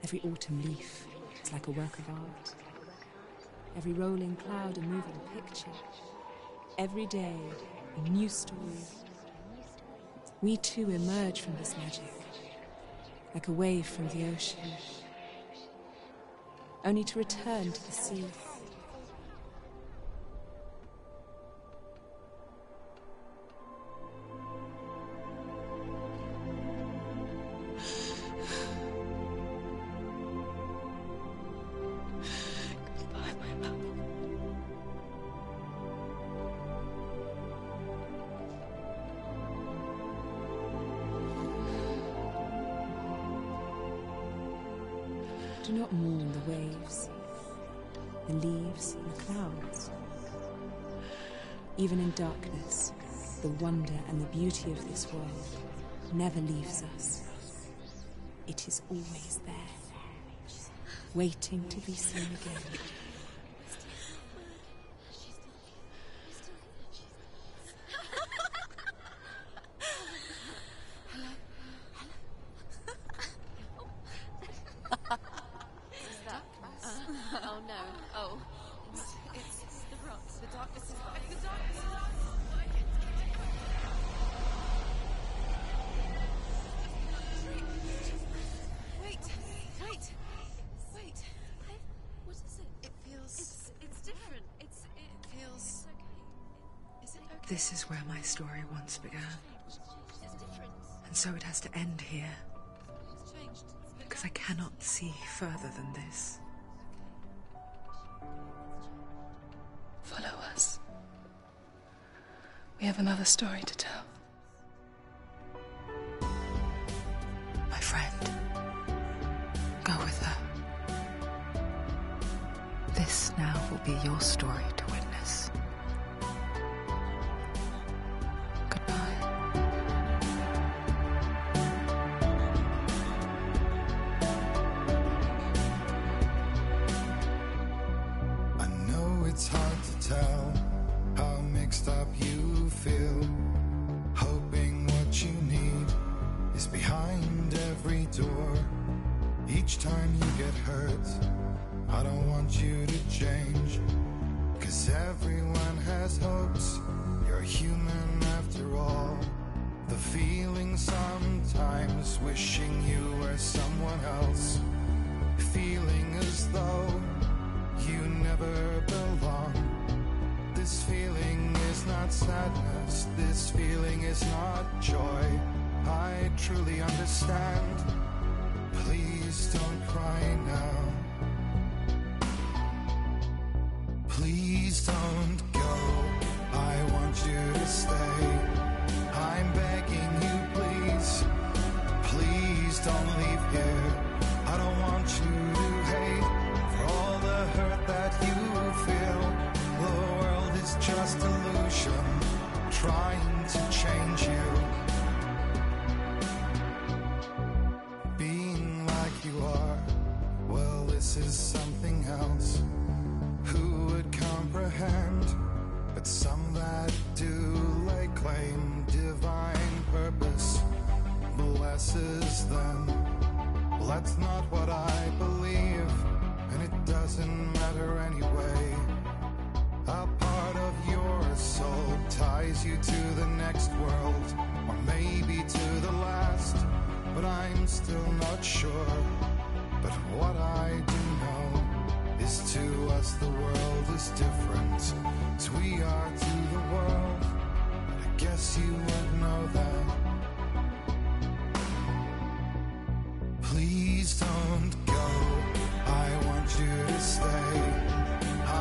G: Every autumn leaf is like a work of art. Every rolling cloud a moving picture. Every day a new story. We too emerge from this magic, like a wave from the ocean, only to return to the sea. Do not mourn the waves, the leaves and the clouds. Even in darkness, the wonder and the beauty of this world never leaves us. It is always there, waiting to be seen again.
C: This is where my story once began. And so it has to end here. Because I cannot see further than this.
E: Follow us. We have another story to tell.
C: This now will be your story to witness. Goodbye.
H: I know it's hard to tell how mixed up you feel, hoping what you need is behind every door. Each time you get hurt, I don't want you to change, 'cause everyone has hopes. You're human after all. The feeling sometimes wishing you were someone else, feeling as though you never belong. This feeling is not sadness, this feeling is not joy. I truly understand. Please don't cry now. Please don't go. I want you to stay. I'm begging you, please. Please don't leave here. I don't want you to hate for all the hurt that you feel. The world is just illusion, trying to change you. Being like you are, well, this is something else. Who would comprehend? But some that do lay claim divine purpose blesses them. Well, that's not what I believe, and it doesn't matter anyway. A part of your soul ties you to the next world, or maybe to the last, but I'm still not sure. But what I do know is to us the world is different as we are to the world. But I guess you would know that. Please don't go. I want you to stay.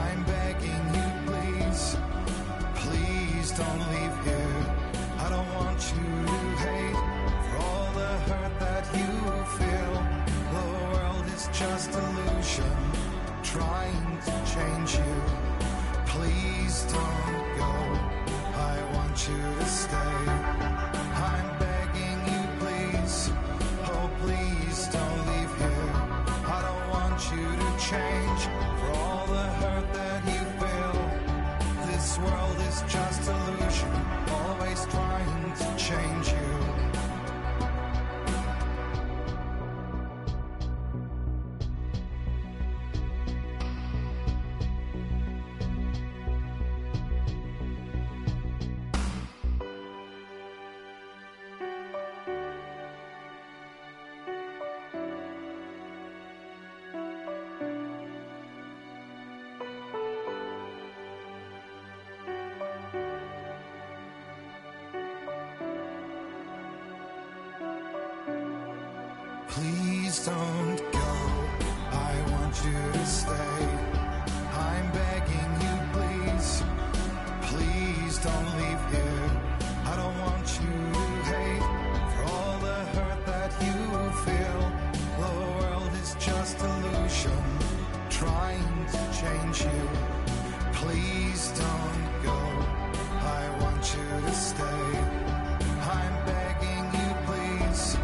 H: I'm begging you, please. Please don't leave here. I don't want you to hate for all the hurt that you feel. The world is just illusion, trying to change you. Please don't go. I want you to stay. I'm begging you, please. Oh, please don't leave here. I don't want you to change for all the hurt that you feel. This world is just illusion, always trying to change you. Please don't go. I want you to stay. I'm begging you, please. Please don't leave here. I don't want you to hate for all the hurt that you feel. The world is just illusion, trying to change you. Please don't go. I want you to stay. I'm begging you, please.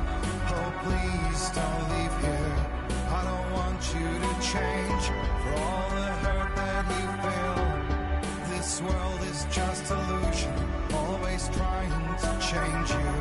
H: Oh, please don't leave here. I don't want you to change for all the hurt that you feel. This world is just illusion, always trying to change you.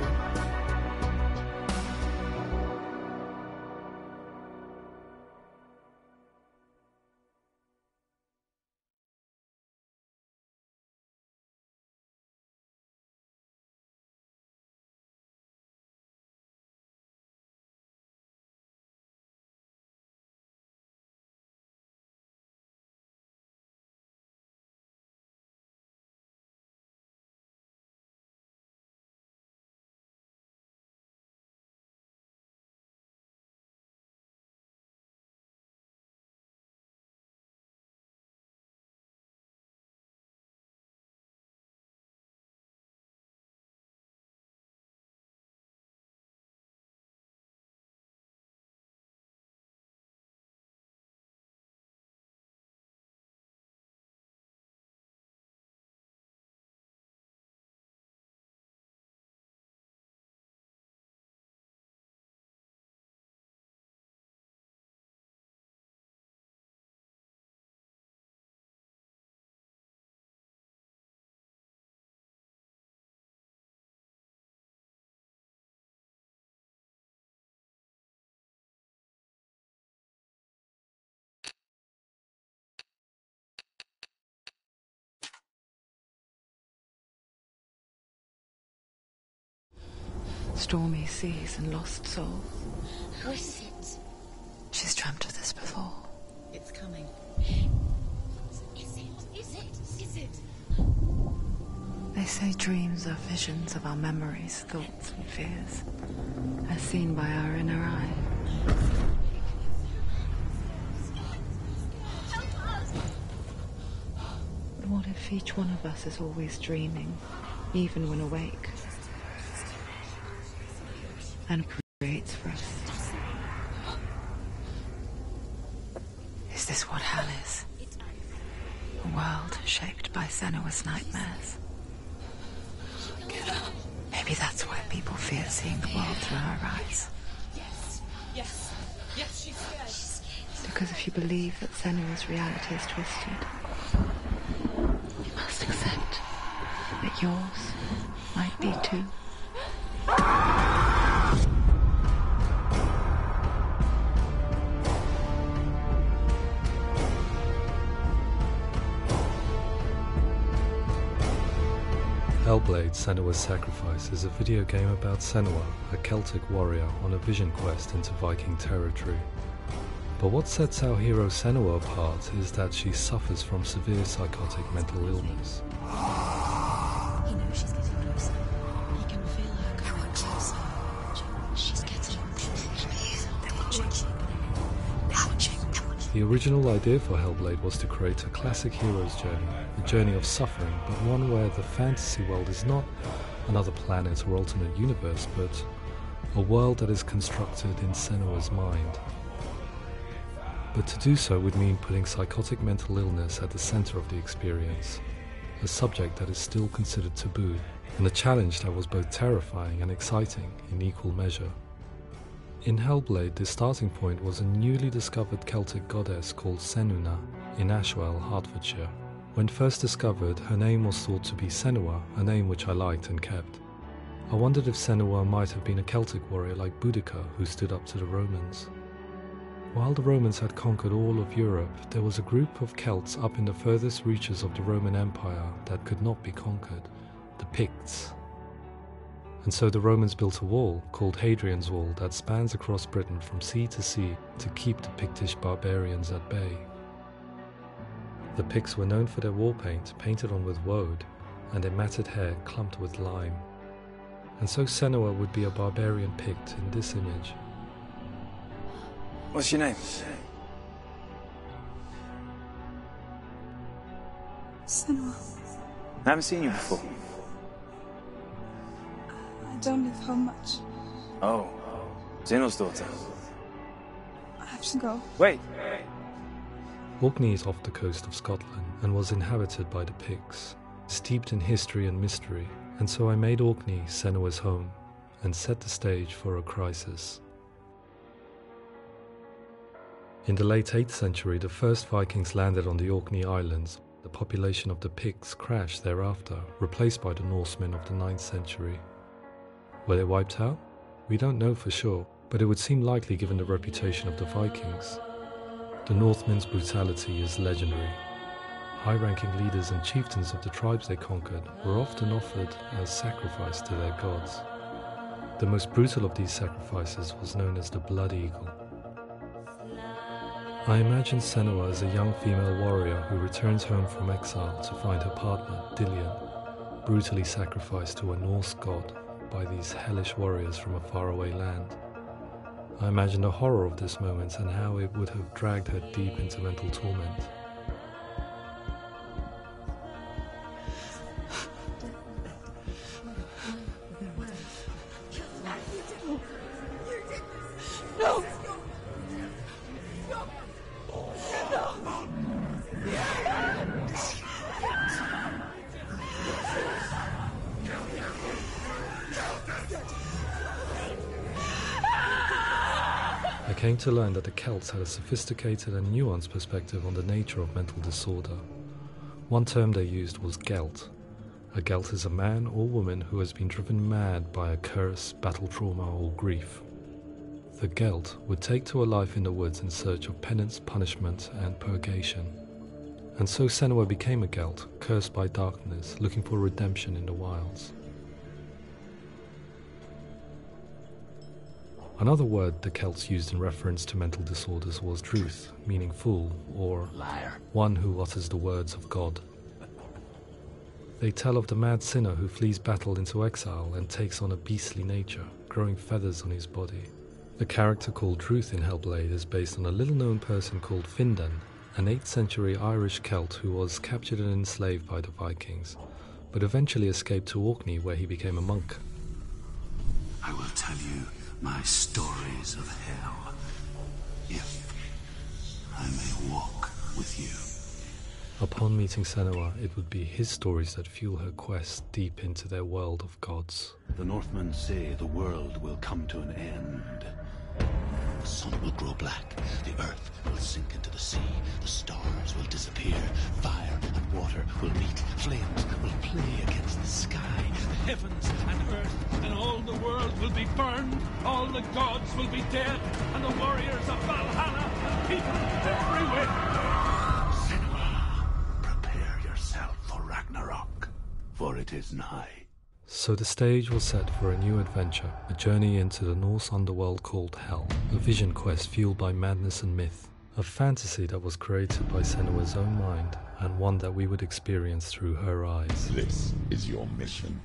C: stormy seas and lost souls.
B: Who is it?
C: She's dreamt of this before.
B: It's coming. Is it?
C: They say dreams are visions of our memories, thoughts and fears, as seen by our inner eye. But what if each one of us is always dreaming, even when awake, and creates for us? Is this what hell is? A world shaped by Senua's nightmares. Maybe that's why people fear seeing the world through her eyes.
B: Yes, she's scared.
C: Because if you believe that Senua's reality is twisted, you must accept that yours might be too.
I: Hellblade: Senua's Sacrifice is a video game about Senua, a Celtic warrior on a vision quest into Viking territory. But what sets our hero Senua apart is that she suffers from severe psychotic mental illness.
B: He knows she's getting closer. He can feel her coming closer. She's getting closer. They're watching.
I: The original idea for Hellblade was to create a classic hero's journey, a journey of suffering, but one where the fantasy world is not another planet or alternate universe, but a world that is constructed in Senua's mind. But to do so would mean putting psychotic mental illness at the center of the experience, a subject that is still considered taboo, and a challenge that was both terrifying and exciting in equal measure. In Hellblade, the starting point was a newly discovered Celtic goddess called Senuna in Ashwell, Hertfordshire. When first discovered, her name was thought to be Senua, a name which I liked and kept. I wondered if Senua might have been a Celtic warrior like Boudica who stood up to the Romans. While the Romans had conquered all of Europe, there was a group of Celts up in the furthest reaches of the Roman Empire that could not be conquered, the Picts. And so the Romans built a wall, called Hadrian's Wall, that spans across Britain from sea to sea to keep the Pictish barbarians at bay. The Picts were known for their war paint, painted on with woad, and their matted hair clumped with lime. And so Senua would be a barbarian Pict in this image.
F: What's your name?
E: Senua,
F: I haven't seen you before.
E: I don't leave home much.
F: Oh, Zeno's daughter.
E: I have to go.
F: Wait!
I: Orkney is off the coast of Scotland and was inhabited by the Picts, steeped in history and mystery, and so I made Orkney Senua's home and set the stage for a crisis. In the late 8th century, the first Vikings landed on the Orkney Islands. The population of the Picts crashed thereafter, replaced by the Norsemen of the 9th century. Were they wiped out? We don't know for sure, but it would seem likely given the reputation of the Vikings. The Northmen's brutality is legendary. High-ranking leaders and chieftains of the tribes they conquered were often offered as sacrifice to their gods. The most brutal of these sacrifices was known as the Blood Eagle. I imagine Senua as a young female warrior who returns home from exile to find her partner, Dillion, brutally sacrificed to a Norse god by these hellish warriors from a faraway land. I imagine the horror of this moment and how it would have dragged her deep into mental torment.
E: No!
I: I came to learn that the Celts had a sophisticated and nuanced perspective on the nature of mental disorder. One term they used was gelt. A gelt is a man or woman who has been driven mad by a curse, battle trauma, or grief. The gelt would take to a life in the woods in search of penance, punishment, and purgation. And so Senua became a gelt, cursed by darkness, looking for redemption in the wilds. Another word the Celts used in reference to mental disorders was druth, meaning fool, or
A: Liar.
I: one who utters the words of God. They tell of the mad sinner who flees battle into exile and takes on a beastly nature, growing feathers on his body. The character called Druth in Hellblade is based on a little-known person called Findan, an 8th century Irish Celt who was captured and enslaved by the Vikings, but eventually escaped to Orkney where he became a monk.
J: I will tell you my stories of hell, if I may walk with you.
I: Upon meeting Senua, it would be his stories that fuel her quest deep into their world of gods.
A: The Northmen say the world will come to an end. The sun will grow black, the earth will sink into the sea, the stars will disappear, fire and water will meet, flames will play against the sky, the heavens and earth and all the world will be burned, all the gods will be dead, and the warriors of Valhalla and people everywhere. Senua, prepare yourself for Ragnarok, for it is nigh.
I: So the stage was set for a new adventure, a journey into the Norse underworld called Hell, a vision quest fueled by madness and myth, a fantasy that was created by Senua's own mind, and one that we would experience through her eyes.
D: This is your mission.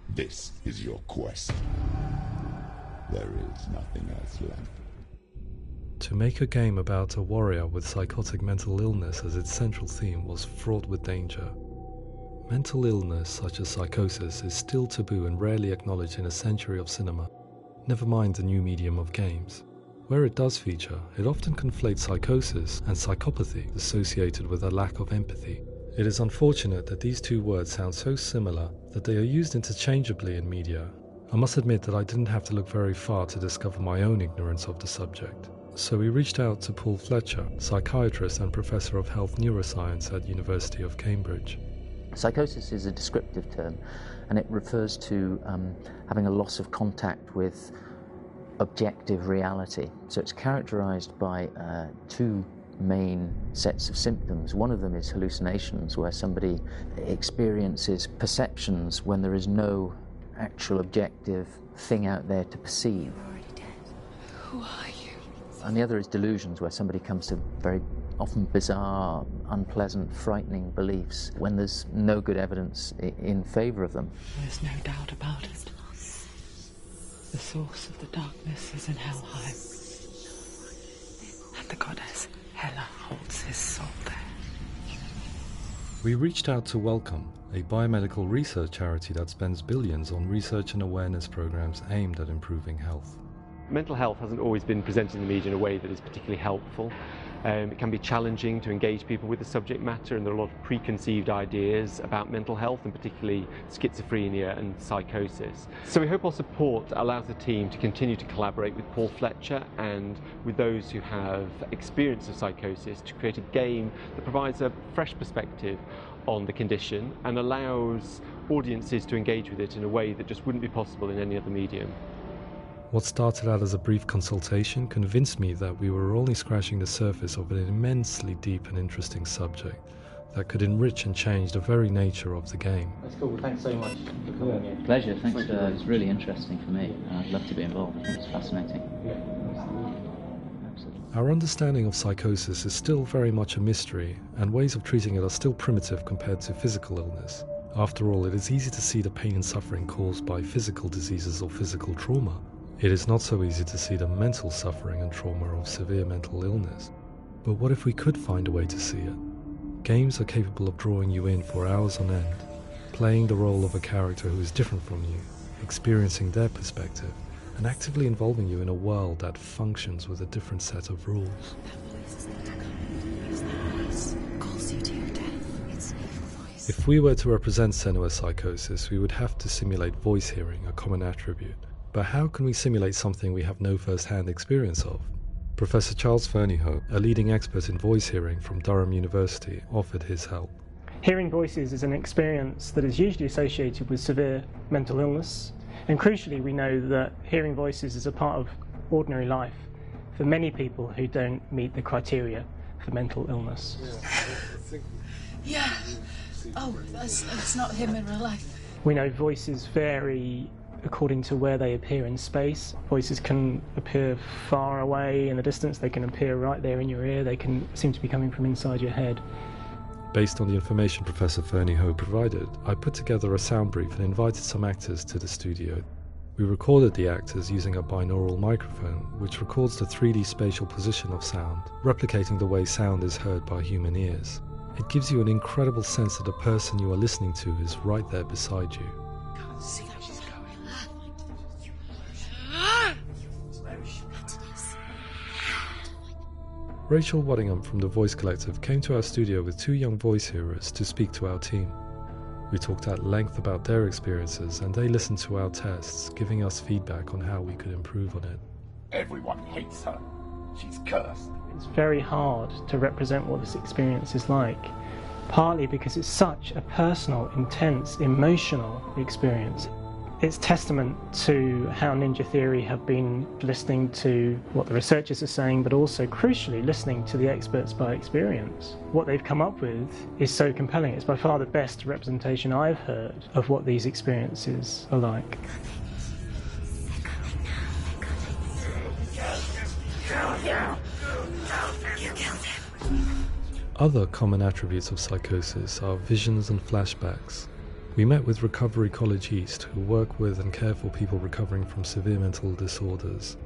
D: This is your quest. There is nothing else left.
I: To make a game about a warrior with psychotic mental illness as its central theme was fraught with danger. Mental illness, such as psychosis, is still taboo and rarely acknowledged in a century of cinema, never mind the new medium of games. Where it does feature, it often conflates psychosis and psychopathy associated with a lack of empathy. It is unfortunate that these two words sound so similar that they are used interchangeably in media. I must admit that I didn't have to look very far to discover my own ignorance of the subject. So we reached out to Paul Fletcher, psychiatrist and professor of health neuroscience at University of Cambridge.
K: Psychosis is a descriptive term, and it refers to having a loss of contact with objective reality. So it's characterized by two main sets of symptoms. One of them is hallucinations, where somebody experiences perceptions when there is no actual objective thing out there to perceive.
B: You're already dead. Who are you?
K: And the other is delusions, where somebody comes to very often bizarre, unpleasant, frightening beliefs when there's no good evidence in favour of them.
C: There's no doubt about it. The source of the darkness is in Helheim. And the goddess Hela holds his soul there.
I: We reached out to Welcome, a biomedical research charity that spends billions on research and awareness programs aimed at improving health.
L: Mental health hasn't always been presented in the media in a way that is particularly helpful. It can be challenging to engage people with the subject matter, and there are a lot of preconceived ideas about mental health, and particularly schizophrenia and psychosis. So we hope our support allows the team to continue to collaborate with Paul Fletcher and with those who have experience of psychosis to create a game that provides a fresh perspective on the condition and allows audiences to engage with it in a way that just wouldn't be possible in any other medium.
I: What started out as a brief consultation convinced me that we were only scratching the surface of an immensely deep and interesting subject that could enrich and change the very nature of the game.
K: That's cool. Thanks so much for coming here. Pleasure. Thanks. It's really interesting for me. I'd love to be involved. I think it's fascinating. Absolutely.
I: Our understanding of psychosis is still very much a mystery, and ways of treating it are still primitive compared to physical illness. After all, it is easy to see the pain and suffering caused by physical diseases or physical trauma. It is not so easy to see the mental suffering and trauma of severe mental illness. But what if we could find a way to see it? Games are capable of drawing you in for hours on end, playing the role of a character who is different from you, experiencing their perspective, and actively involving you in a world that functions with a different set of rules. If we were to represent Senua's psychosis, we would have to simulate voice hearing, a common attribute. But how can we simulate something we have no first-hand experience of? Professor Charles Fernyhough, a leading expert in voice hearing from Durham University, offered his help.
M: Hearing voices is an experience that is usually associated with severe mental illness, and crucially we know that hearing voices is a part of ordinary life for many people who don't meet the criteria for mental illness.
B: Yeah. Oh, that's not him in real life.
M: We know voices vary according to where they appear in space. Voices can appear far away in the distance, they can appear right there in your ear, they can seem to be coming from inside your head.
I: Based on the information Professor Fernie Ho provided, I put together a sound brief and invited some actors to the studio. We recorded the actors using a binaural microphone, which records the 3D spatial position of sound, replicating the way sound is heard by human ears. It gives you an incredible sense that the person you are listening to is right there beside you.
B: Can't see where she's going.
I: Rachel Waddingham from the Voice Collective came to our studio with 2 young voice hearers to speak to our team. We talked at length about their experiences and they listened to our tests, giving us feedback on how we could improve on it.
D: Everyone hates her. She's cursed.
M: It's very hard to represent what this experience is like, partly because it's such a personal, intense, emotional experience. It's testament to how Ninja Theory have been listening to what the researchers are saying, but also, crucially, listening to the experts by experience. What they've come up with is so compelling. It's by far the best representation I've heard of what these experiences are like.
I: Other common attributes of psychosis are visions and flashbacks. We met with Recovery College East, who work with and care for people recovering from severe mental disorders.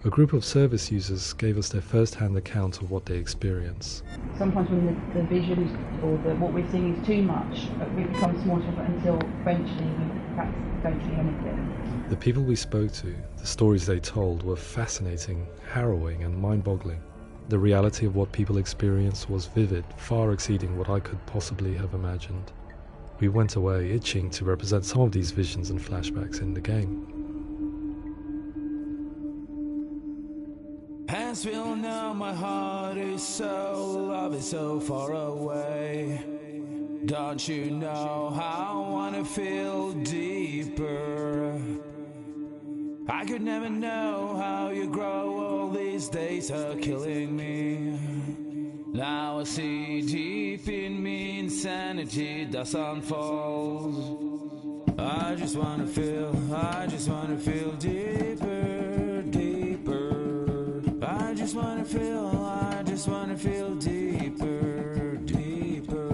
I: A group of service users gave us their first-hand account of what they experience.
N: Sometimes when the visions or what we're seeing is too much, we become small until eventually we perhaps don't see anything.
I: The people we spoke to, the stories they told, were fascinating, harrowing and mind-boggling. The reality of what people experienced was vivid, far exceeding what I could possibly have imagined. We went away itching to represent some of these visions and flashbacks in the game.
O: Hands will know my heart is so, love is so far away. Don't you know how I wanna feel deeper? I could never know how you grow, all these days are killing me. Now I see deep in me insanity does unfold. I just wanna feel deeper, deeper. I just wanna feel deeper, deeper.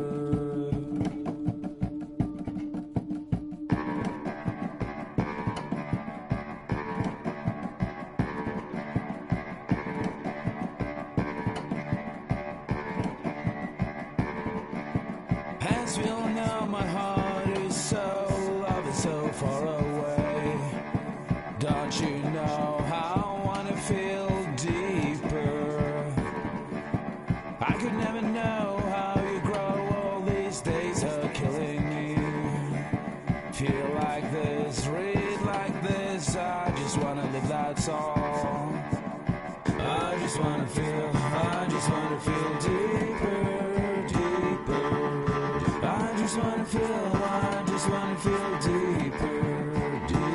O: Hands will know my heart is so, love is so far away. Don't you know how I wanna feel deeper? I could never know how you grow, all these days are killing me. Feel like this, read like this, I just wanna live that song. I just wanna feel deeper, deeper. I just wanna feel deeper, deeper.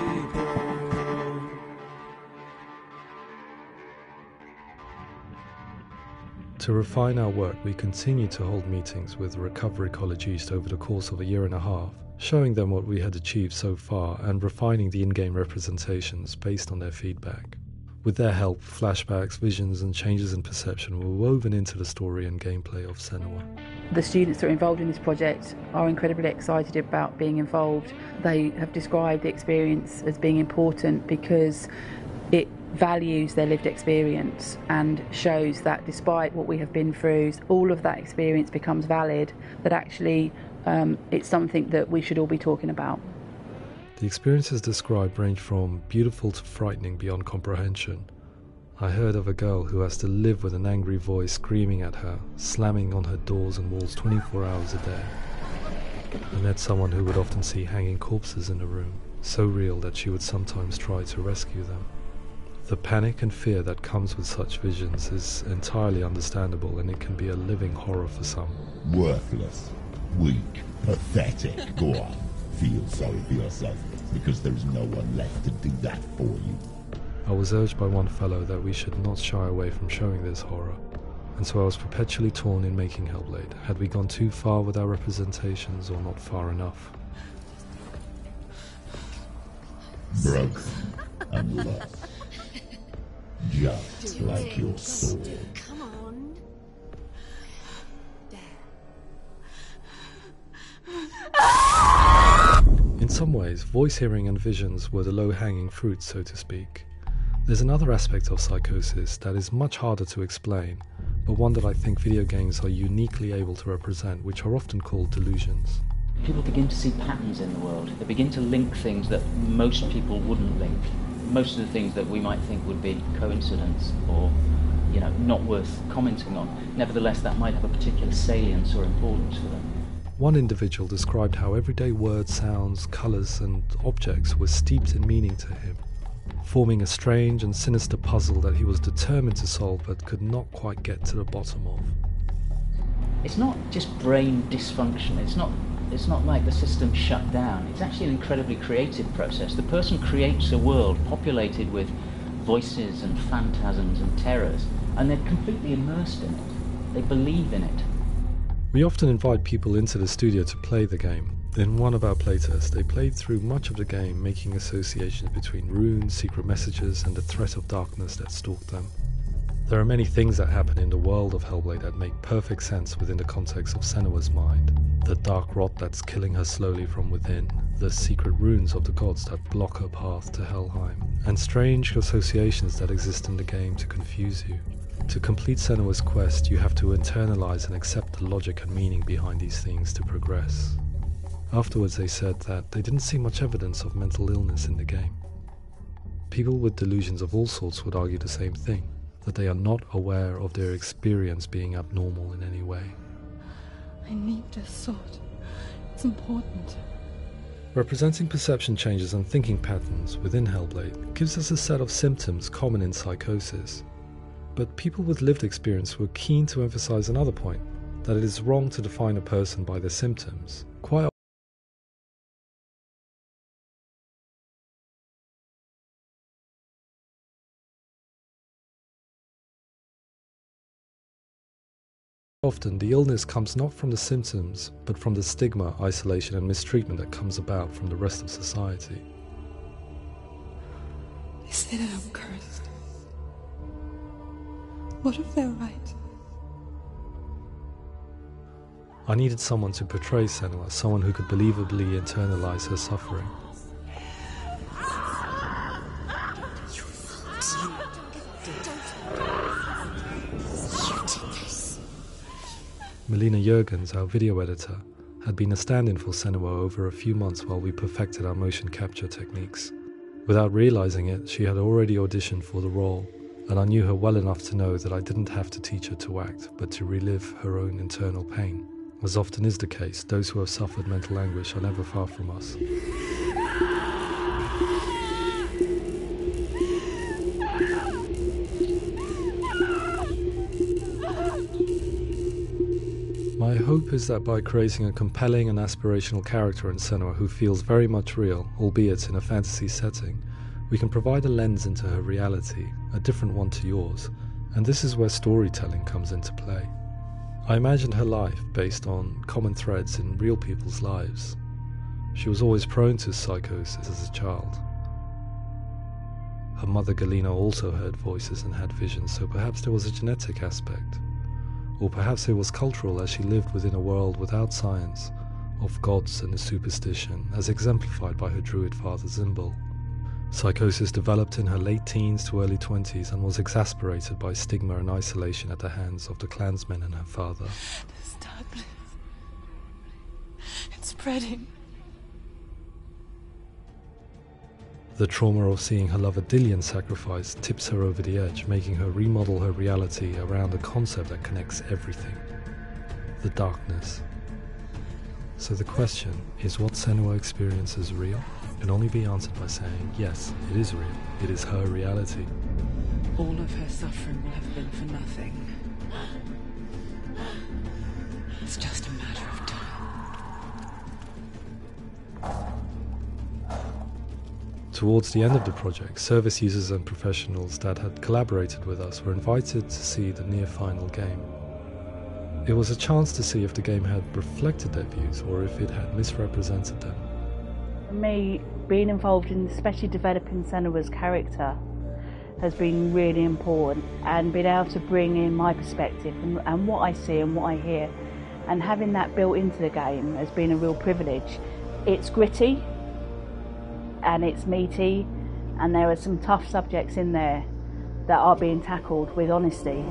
I: To refine our work, we continued to hold meetings with Recovery College East over the course of a year and a half, showing them what we had achieved so far and refining the in-game representations based on their feedback. With their help, flashbacks, visions and changes in perception were woven into the story and gameplay of Senua.
N: The students that are involved in this project are incredibly excited about being involved. They have described the experience as being important because it values their lived experience and shows that despite what we have been through, all of that experience becomes valid, that actually it's something that we should all be talking about.
I: The experiences described range from beautiful to frightening beyond comprehension. I heard of a girl who has to live with an angry voice screaming at her, slamming on her doors and walls 24 hours a day. I met someone who would often see hanging corpses in a room, so real that she would sometimes try to rescue them. The panic and fear that comes with such visions is entirely understandable, and it can be a living horror for some.
D: Worthless, weak, pathetic. Go on, feel sorry for yourself, because there's no one left to do that for you.
I: I was urged by one fellow that we should not shy away from showing this horror, and so I was perpetually torn in making Hellblade. Had we gone too far with our representations or not far enough?
D: broken and lost. Just like your soul.
B: Come on.
I: In some ways, voice hearing and visions were the low-hanging fruit, so to speak. There's another aspect of psychosis that is much harder to explain, but one that I think video games are uniquely able to represent, which are often called delusions.
K: People begin to see patterns in the world. They begin to link things that most people wouldn't link. Most of the things that we might think would be coincidence or, not worth commenting on. Nevertheless, that might have a particular salience or importance for them.
I: One individual described how everyday words, sounds, colours and objects were steeped in meaning to him, forming a strange and sinister puzzle that he was determined to solve but could not quite get to the bottom of.
K: It's not just brain dysfunction. It's not like the system shut down. It's actually an incredibly creative process. The person creates a world populated with voices and phantasms and terrors, and they're completely immersed in it. They believe in it.
I: We often invite people into the studio to play the game. In one of our playtests, they played through much of the game, making associations between runes, secret messages, and the threat of darkness that stalked them. There are many things that happen in the world of Hellblade that make perfect sense within the context of Senua's mind. The dark rot that's killing her slowly from within, the secret runes of the gods that block her path to Helheim, and strange associations that exist in the game to confuse you. To complete Senua's quest, you have to internalize and accept the logic and meaning behind these things to progress. Afterwards they said that they didn't see much evidence of mental illness in the game. People with delusions of all sorts would argue the same thing, that they are not aware of their experience being abnormal in any way.
E: I need this sword. It's important.
I: Representing perception changes and thinking patterns within Hellblade gives us a set of symptoms common in psychosis. But people with lived experience were keen to emphasize another point, that it is wrong to define a person by their symptoms. Quite often, the illness comes not from the symptoms, but from the stigma, isolation and mistreatment that comes about from the rest of society.
E: They say that I'm cursed. What if they're right?
I: I needed someone to portray Senua, someone who could believably internalize her suffering. Melina Jurgens, our video editor, had been a stand-in for Senua over a few months while we perfected our motion capture techniques. Without realizing it, she had already auditioned for the role, and I knew her well enough to know that I didn't have to teach her to act, but to relive her own internal pain. As often is the case, those who have suffered mental anguish are never far from us. My hope is that by creating a compelling and aspirational character in Senua who feels very much real, albeit in a fantasy setting, we can provide a lens into her reality, a different one to yours, and this is where storytelling comes into play. I imagined her life based on common threads in real people's lives. She was always prone to psychosis as a child. Her mother Galina also heard voices and had visions, so perhaps there was a genetic aspect. Or perhaps it was cultural, as she lived within a world without science, of gods and a superstition, as exemplified by her druid father Zimbal. Psychosis developed in her late teens to early 20s and was exacerbated by stigma and isolation at the hands of the clansmen and her father.
E: This darkness. It's spreading.
I: The trauma of seeing her lover Dillian sacrificed tips her over the edge, making her remodel her reality around a concept that connects everything: the darkness. So the question, is what Senua experiences real? Can only be answered by saying, yes, it is real. It is her reality.
C: All of her suffering will have been for nothing. It's just a matter of time.
I: Towards the end of the project, service users and professionals that had collaborated with us were invited to see the near-final game. It was a chance to see if the game had reflected their views or if it had misrepresented them.
N: For me, being involved in especially developing Senua's character has been really important, and being able to bring in my perspective and what I see and what I hear, and having that built into the game has been a real privilege. It's gritty and it's meaty, and there are some tough subjects in there that are being tackled with honesty.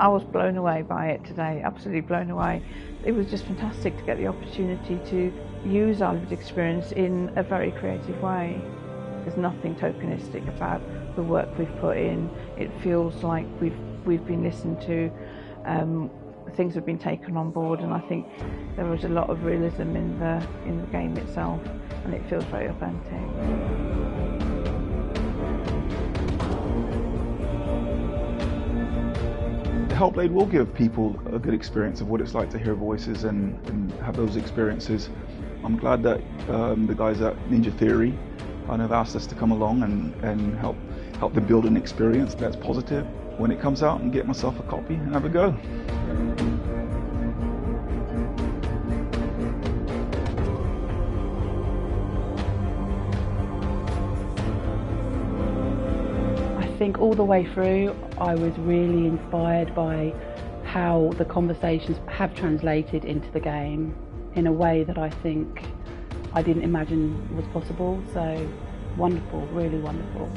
P: I was blown away by it today, absolutely blown away. It was just fantastic to get the opportunity to use our lived experience in a very creative way. There's nothing tokenistic about the work we've put in. It feels like we've been listened to, things have been taken on board, and I think there was a lot of realism in the game itself, and it feels very authentic.
Q: Hellblade will give people a good experience of what it's like to hear voices and have those experiences. I'm glad that the guys at Ninja Theory kind of asked us to come along and help them build an experience that's positive when it comes out, and get myself a copy and have a go.
N: I think all the way through I was really inspired by how the conversations have translated into the game in a way that I think I didn't imagine was possible. So wonderful, really wonderful.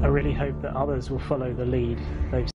M: I really hope that others will follow the lead they've